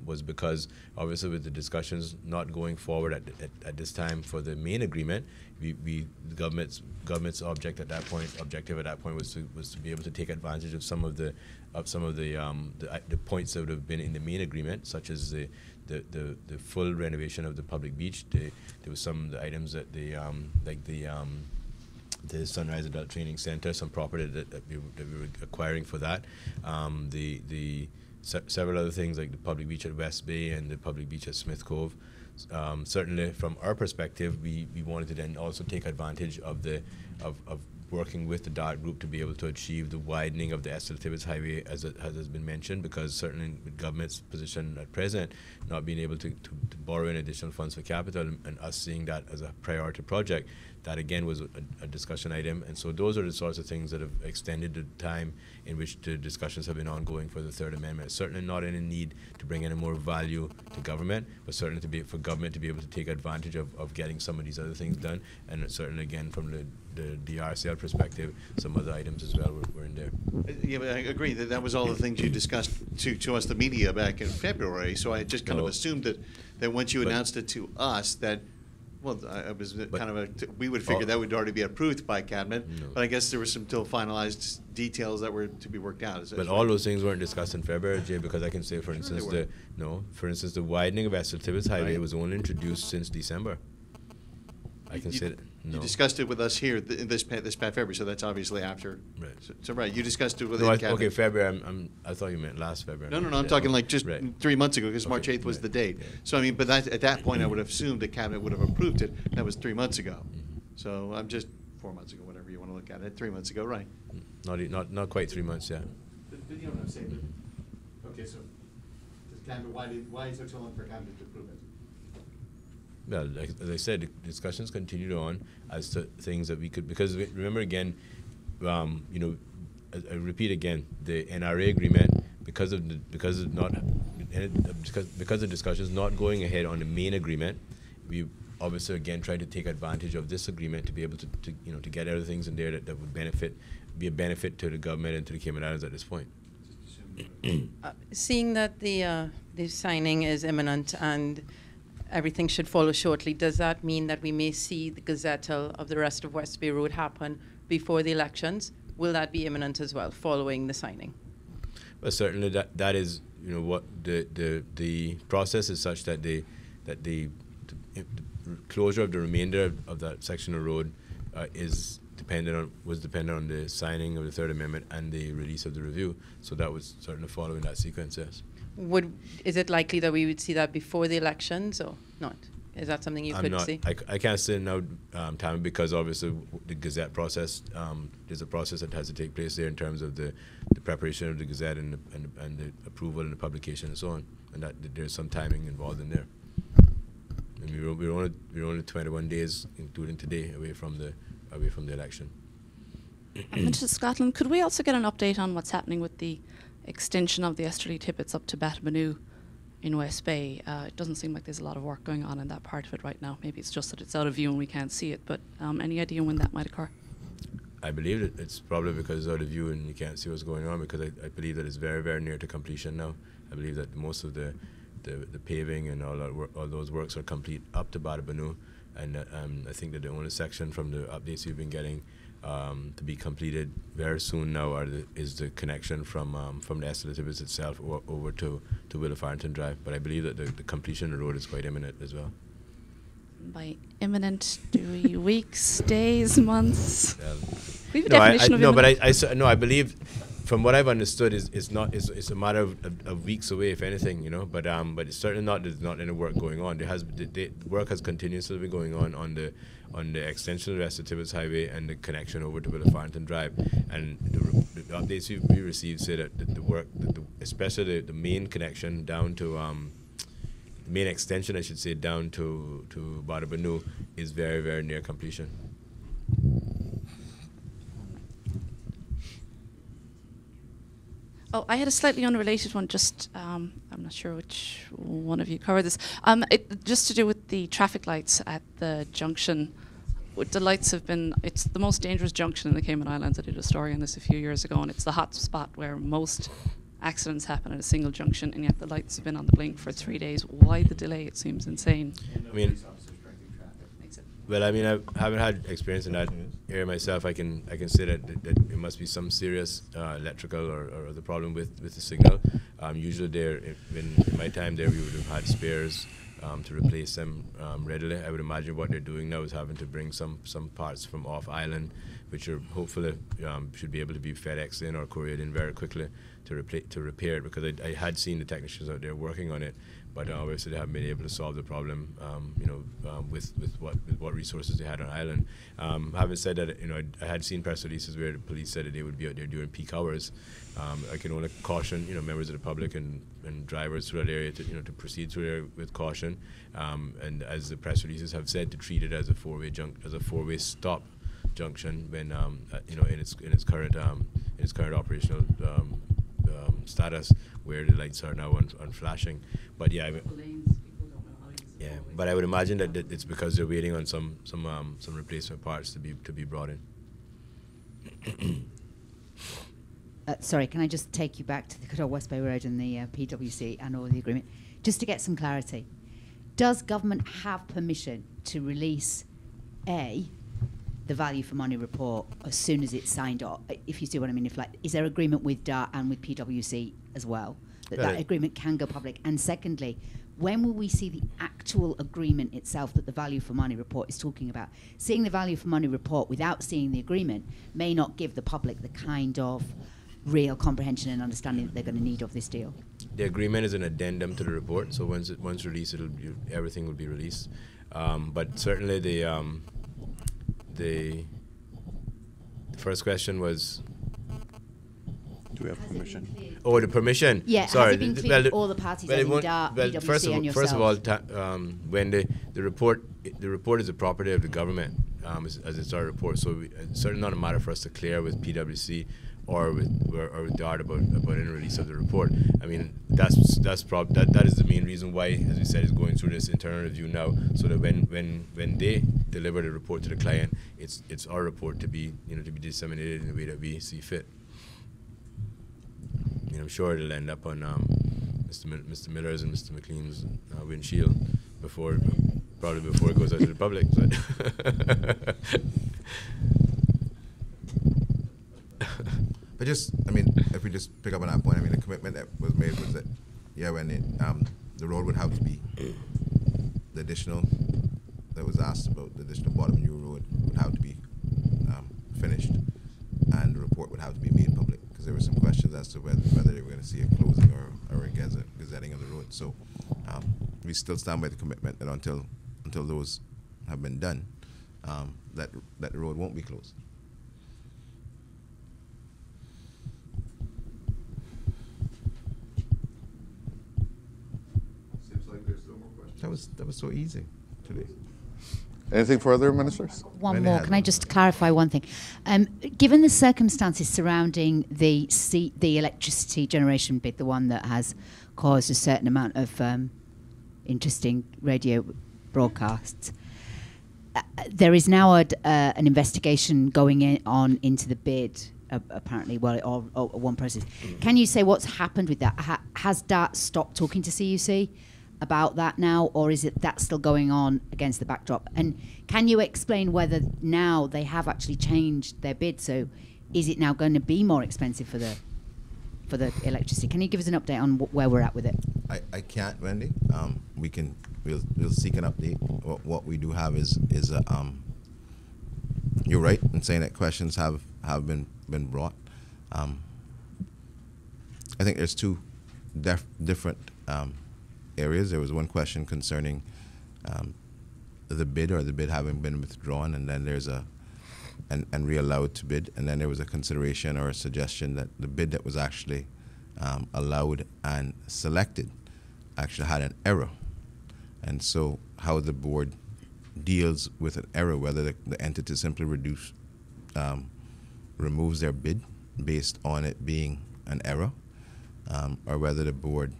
was because, obviously, with the discussions not going forward at this time for the main agreement, the government's objective at that point was to be able to take advantage of some of the points that would have been in the main agreement, such as the full renovation of the public beach. There was some of the items that the Sunrise Adult Training Center, some property that we were acquiring for that. Several other things like the public beach at West Bay and the public beach at Smith Cove. Certainly, from our perspective, we wanted to then also take advantage of working with the DART group to be able to achieve the widening of the Esther Tibbetts Highway, as has been mentioned, because certainly with government's position at present, not being able to borrow in additional funds for capital, and us seeing that as a priority project, that again was a discussion item. And so those are the sorts of things that have extended the time in which the discussions have been ongoing for the Third Amendment. Certainly not any need to bring any more value to government, but certainly for government to be able to take advantage of getting some of these other things done. And certainly, again, from the DRCL perspective, some other items as well were in there. Yeah, but I agree that was all the things you discussed to us, the media, back in February. So I just kind of assumed that once you announced it to us, that, well, I was we would figure that would already be approved by Cabinet. No. But I guess there were some still finalized details that were to be worked out. But all those things weren't discussed in February, Jay, because I can say, for instance, they the widening of Esther Tibbetts Highway was only introduced since December. I can say that. No. You discussed it with us here this past February, so that's obviously after. Right. So right, you discussed it with Cabinet. Okay, February. I thought you meant last February. No. I'm talking like just 3 months ago, because March 8th was the date. Yeah. So I mean, but at that point, I would have assumed that Cabinet would have approved it. That was 3 months ago. Mm-hmm. So I'm just 4 months ago, whatever you want to look at it. 3 months ago, right? Not quite 3 months, yeah. But you know what I'm saying. Okay, so why is it so long for Cabinet to approve it? Well, as I said, the discussions continued on as to things that we could, because remember again, I repeat again, the NRA agreement, because of discussions not going ahead on the main agreement, we obviously again tried to take advantage of this agreement to be able to get other things in there that would be a benefit to the government and to the Cayman Islands at this point. Seeing that the signing is imminent and everything should follow shortly, does that mean that we may see the gazettal of the rest of West Bay Road happen before the elections? Will that be imminent as well, following the signing? Well, certainly that is, what the process is such that the closure of the remainder of that section of road was dependent on the signing of the Third Amendment and the release of the review. So that was certainly following that sequence, yes. Is it likely that we would see that before the elections or not? Is that something you could see? I can't say now, Tammy, because obviously the Gazette process, there's a process that has to take place there in terms of the preparation of the Gazette and the approval and the publication and so on, and that there's some timing involved in there. And we're only 21 days, including today, away from the election. Mr. Scotland, could we also get an update on what's happening with the extension of the easterly tippets up to Batabanu in West Bay. It doesn't seem like there's a lot of work going on in that part of it right now. Maybe it's just that it's out of view and we can't see it, but any idea when that might occur? I believe that it's probably because it's out of view and you can't see what's going on, because I believe that it's very, very near to completion now. I believe that most of the paving and all those works are complete up to Batabanu, and I think that the only section from the updates we've been getting to be completed very soon now is the connection from the Estelitibus itself over to Willa Farrington Drive. But I believe that the completion of the road is quite imminent as well. By imminent, do we weeks, days, months? We have a No, definition of imminent. I believe, from what I've understood, it's a matter of weeks away, if anything, you know. But it's certainly not. There's not any work going on. The work has continuously been going on the extension of the Estelitibus Highway and the connection over to Willa Farrington Drive. And the updates we received say that the work, especially the main connection down to the main extension, I should say, down to Batabanu, is very, very near completion. Oh, I had a slightly unrelated one. Just I'm not sure which one of you covered this. Just to do with the traffic lights at the junction. The lights have been. It's the most dangerous junction in the Cayman Islands. I did a story on this a few years ago, and it's the hot spot where most accidents happen at a single junction, and yet the lights have been on the blink for 3 days. Why the delay? It seems insane. I mean, well, I mean, I haven't had experience in that area myself. I can say that it must be some serious electrical or other problem with the signal. Usually, in my time there, we would have had spares to replace them readily. I would imagine what they're doing now is having to bring some parts from off island, which are hopefully should be able to be FedExed in or couriered in very quickly to repair it, because I had seen the technicians out there working on it, but obviously they haven't been able to solve the problem, with what resources they had on island. Having said that, I had seen press releases where the police said that they would be out there during peak hours. I can only caution members of the public and drivers through that area to proceed through there with caution, and as the press releases have said, to treat it as a four-way stop junction when in its current operational status, where the lights are now on flashing. But yeah, but I would imagine that it's because they're waiting on some replacement parts to be brought in. Sorry, can I just take you back to the good old West Bay Road and the PwC and all the agreement, just to get some clarity? Does government have permission to release the value for money report as soon as it's signed off? If you see what I mean, is there agreement with DART and with PwC as well that agreement can go public? And secondly, when will we see the actual agreement itself that the value for money report is talking about? Seeing the value for money report without seeing the agreement may not give the public the kind of real comprehension and understanding that they're going to need of this deal. The agreement is an addendum to the report, so once released, everything will be released. But certainly the first question was, Do we have permission? Oh, the permission. Yeah, sorry. has it been clear all the parties, as in DART, PwC, and yourselves? First of all, when the report is the property of the government, as it's our report, so it's certainly not a matter for us to clear with PwC or with DART about any release of the report. I mean, that is the main reason why, as we said, is going through this internal review now, so that when they deliver the report to the client, it's our report to be disseminated in the way that we see fit. I'm sure it'll end up on Mr. Miller's and Mr. McLean's windshield probably before it goes out to the public. But if we just pick up on that point, the commitment that was made was that, when the road would have to be, the additional that was asked about, the additional Batabanu road would have to be finished, and the report would have to be made public, because there were some questions as to whether they were going to see a closing or a gazetting of the road. So we still stand by the commitment that until those have been done, that the road won't be closed. Seems like there's still more questions. That was so easy today. Anything further, ministers? One Wendy more. has Can I one. just clarify one thing? Given the circumstances surrounding the electricity generation bid, the one that has caused a certain amount of interesting radio broadcasts, there is now an investigation going on into the bid. Apparently, or one process. Can you say what's happened with that? Has DART stopped talking to CUC about that now, or is it that still going on against the backdrop? And can you explain whether now they have actually changed their bid? So, is it now going to be more expensive for the electricity? Can you give us an update on where we're at with it? I can't, Wendy. We'll seek an update. What we do have is you're right in saying that questions have been brought. I think there's two different areas. There was one question concerning the bid having been withdrawn, and then there's and re-allowed to bid, and then there was a consideration or a suggestion that the bid that was actually allowed and selected actually had an error. And so how the board deals with an error, whether the entity simply removes their bid based on it being an error, or whether the board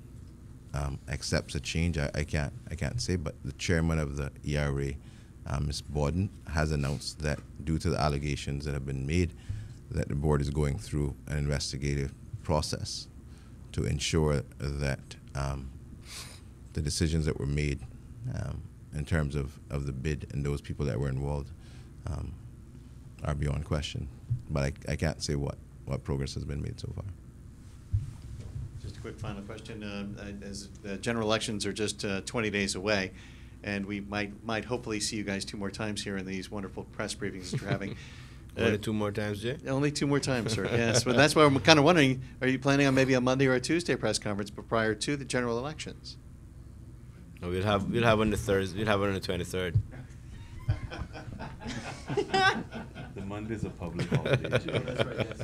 accepts a change, I can't say. But the chairman of the ERA, Ms. Borden, has announced that due to the allegations that have been made, that the board is going through an investigative process to ensure that the decisions that were made in terms of the bid and those people that were involved are beyond question. But I can't say what progress has been made so far. Just a quick final question. As the general elections are just 20 days away, and we might hopefully see you guys 2 more times here in these wonderful press briefings that you're having. Only 2 more times, Jay? Only 2 more times, sir. Yes, but that's why I'm kind of wondering, are you planning on maybe a Monday or a Tuesday press conference but prior to the general elections? No, we'll have on the Thursday. We'll have on the 23rd. The Monday's a public holiday.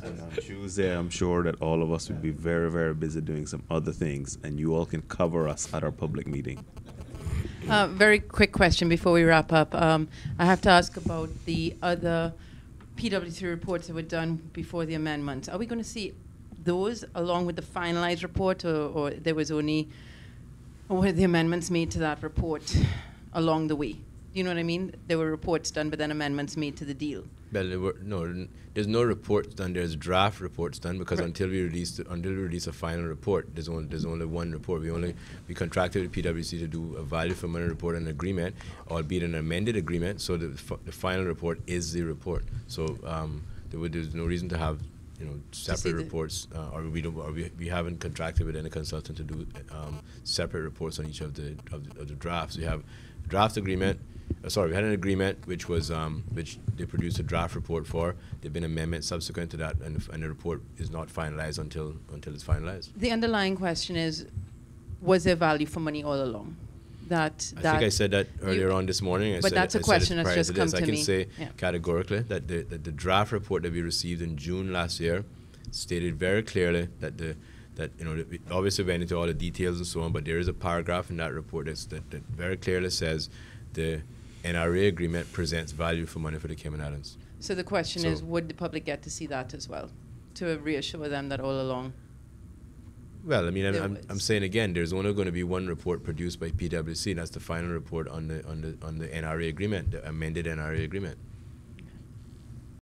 And on Tuesday, I'm sure that all of us would be very, very busy doing some other things, and you all can cover us at our public meeting. Very quick question before we wrap up. I have to ask about the other PwC reports that were done before the amendments. Are we going to see those along with the finalized report, or there was only, or were the amendments made to that report along the way? Do you know what I mean? There were reports done, but then amendments made to the deal. Well, there's no reports done. There's draft reports done because Right. until we release a final report, there's only one report. We contracted with PwC to do a value for money report and agreement, albeit an amended agreement. So the final report is the report. So there's no reason to have separate reports, or we haven't contracted with any consultant to do separate reports on each of the drafts. We have a draft agreement. We had an agreement which was which they produced a draft report for. There've been amendments subsequent to that, and the report is not finalized until it's finalized. The underlying question is, was there value for money all along? I think I said that earlier on this morning. But that's a question that's just come to me. I can say Yeah. categorically that the draft report that we received in June last year stated very clearly that we obviously went into all the details and so on, but there is a paragraph in that report that very clearly says the NRA agreement presents value for money for the Cayman Islands. So the question is, would the public get to see that as well, to reassure them that all along? Well, I mean, I'm saying again, there's only going to be one report produced by PwC, and that's the final report on the NRA agreement, the amended NRA agreement.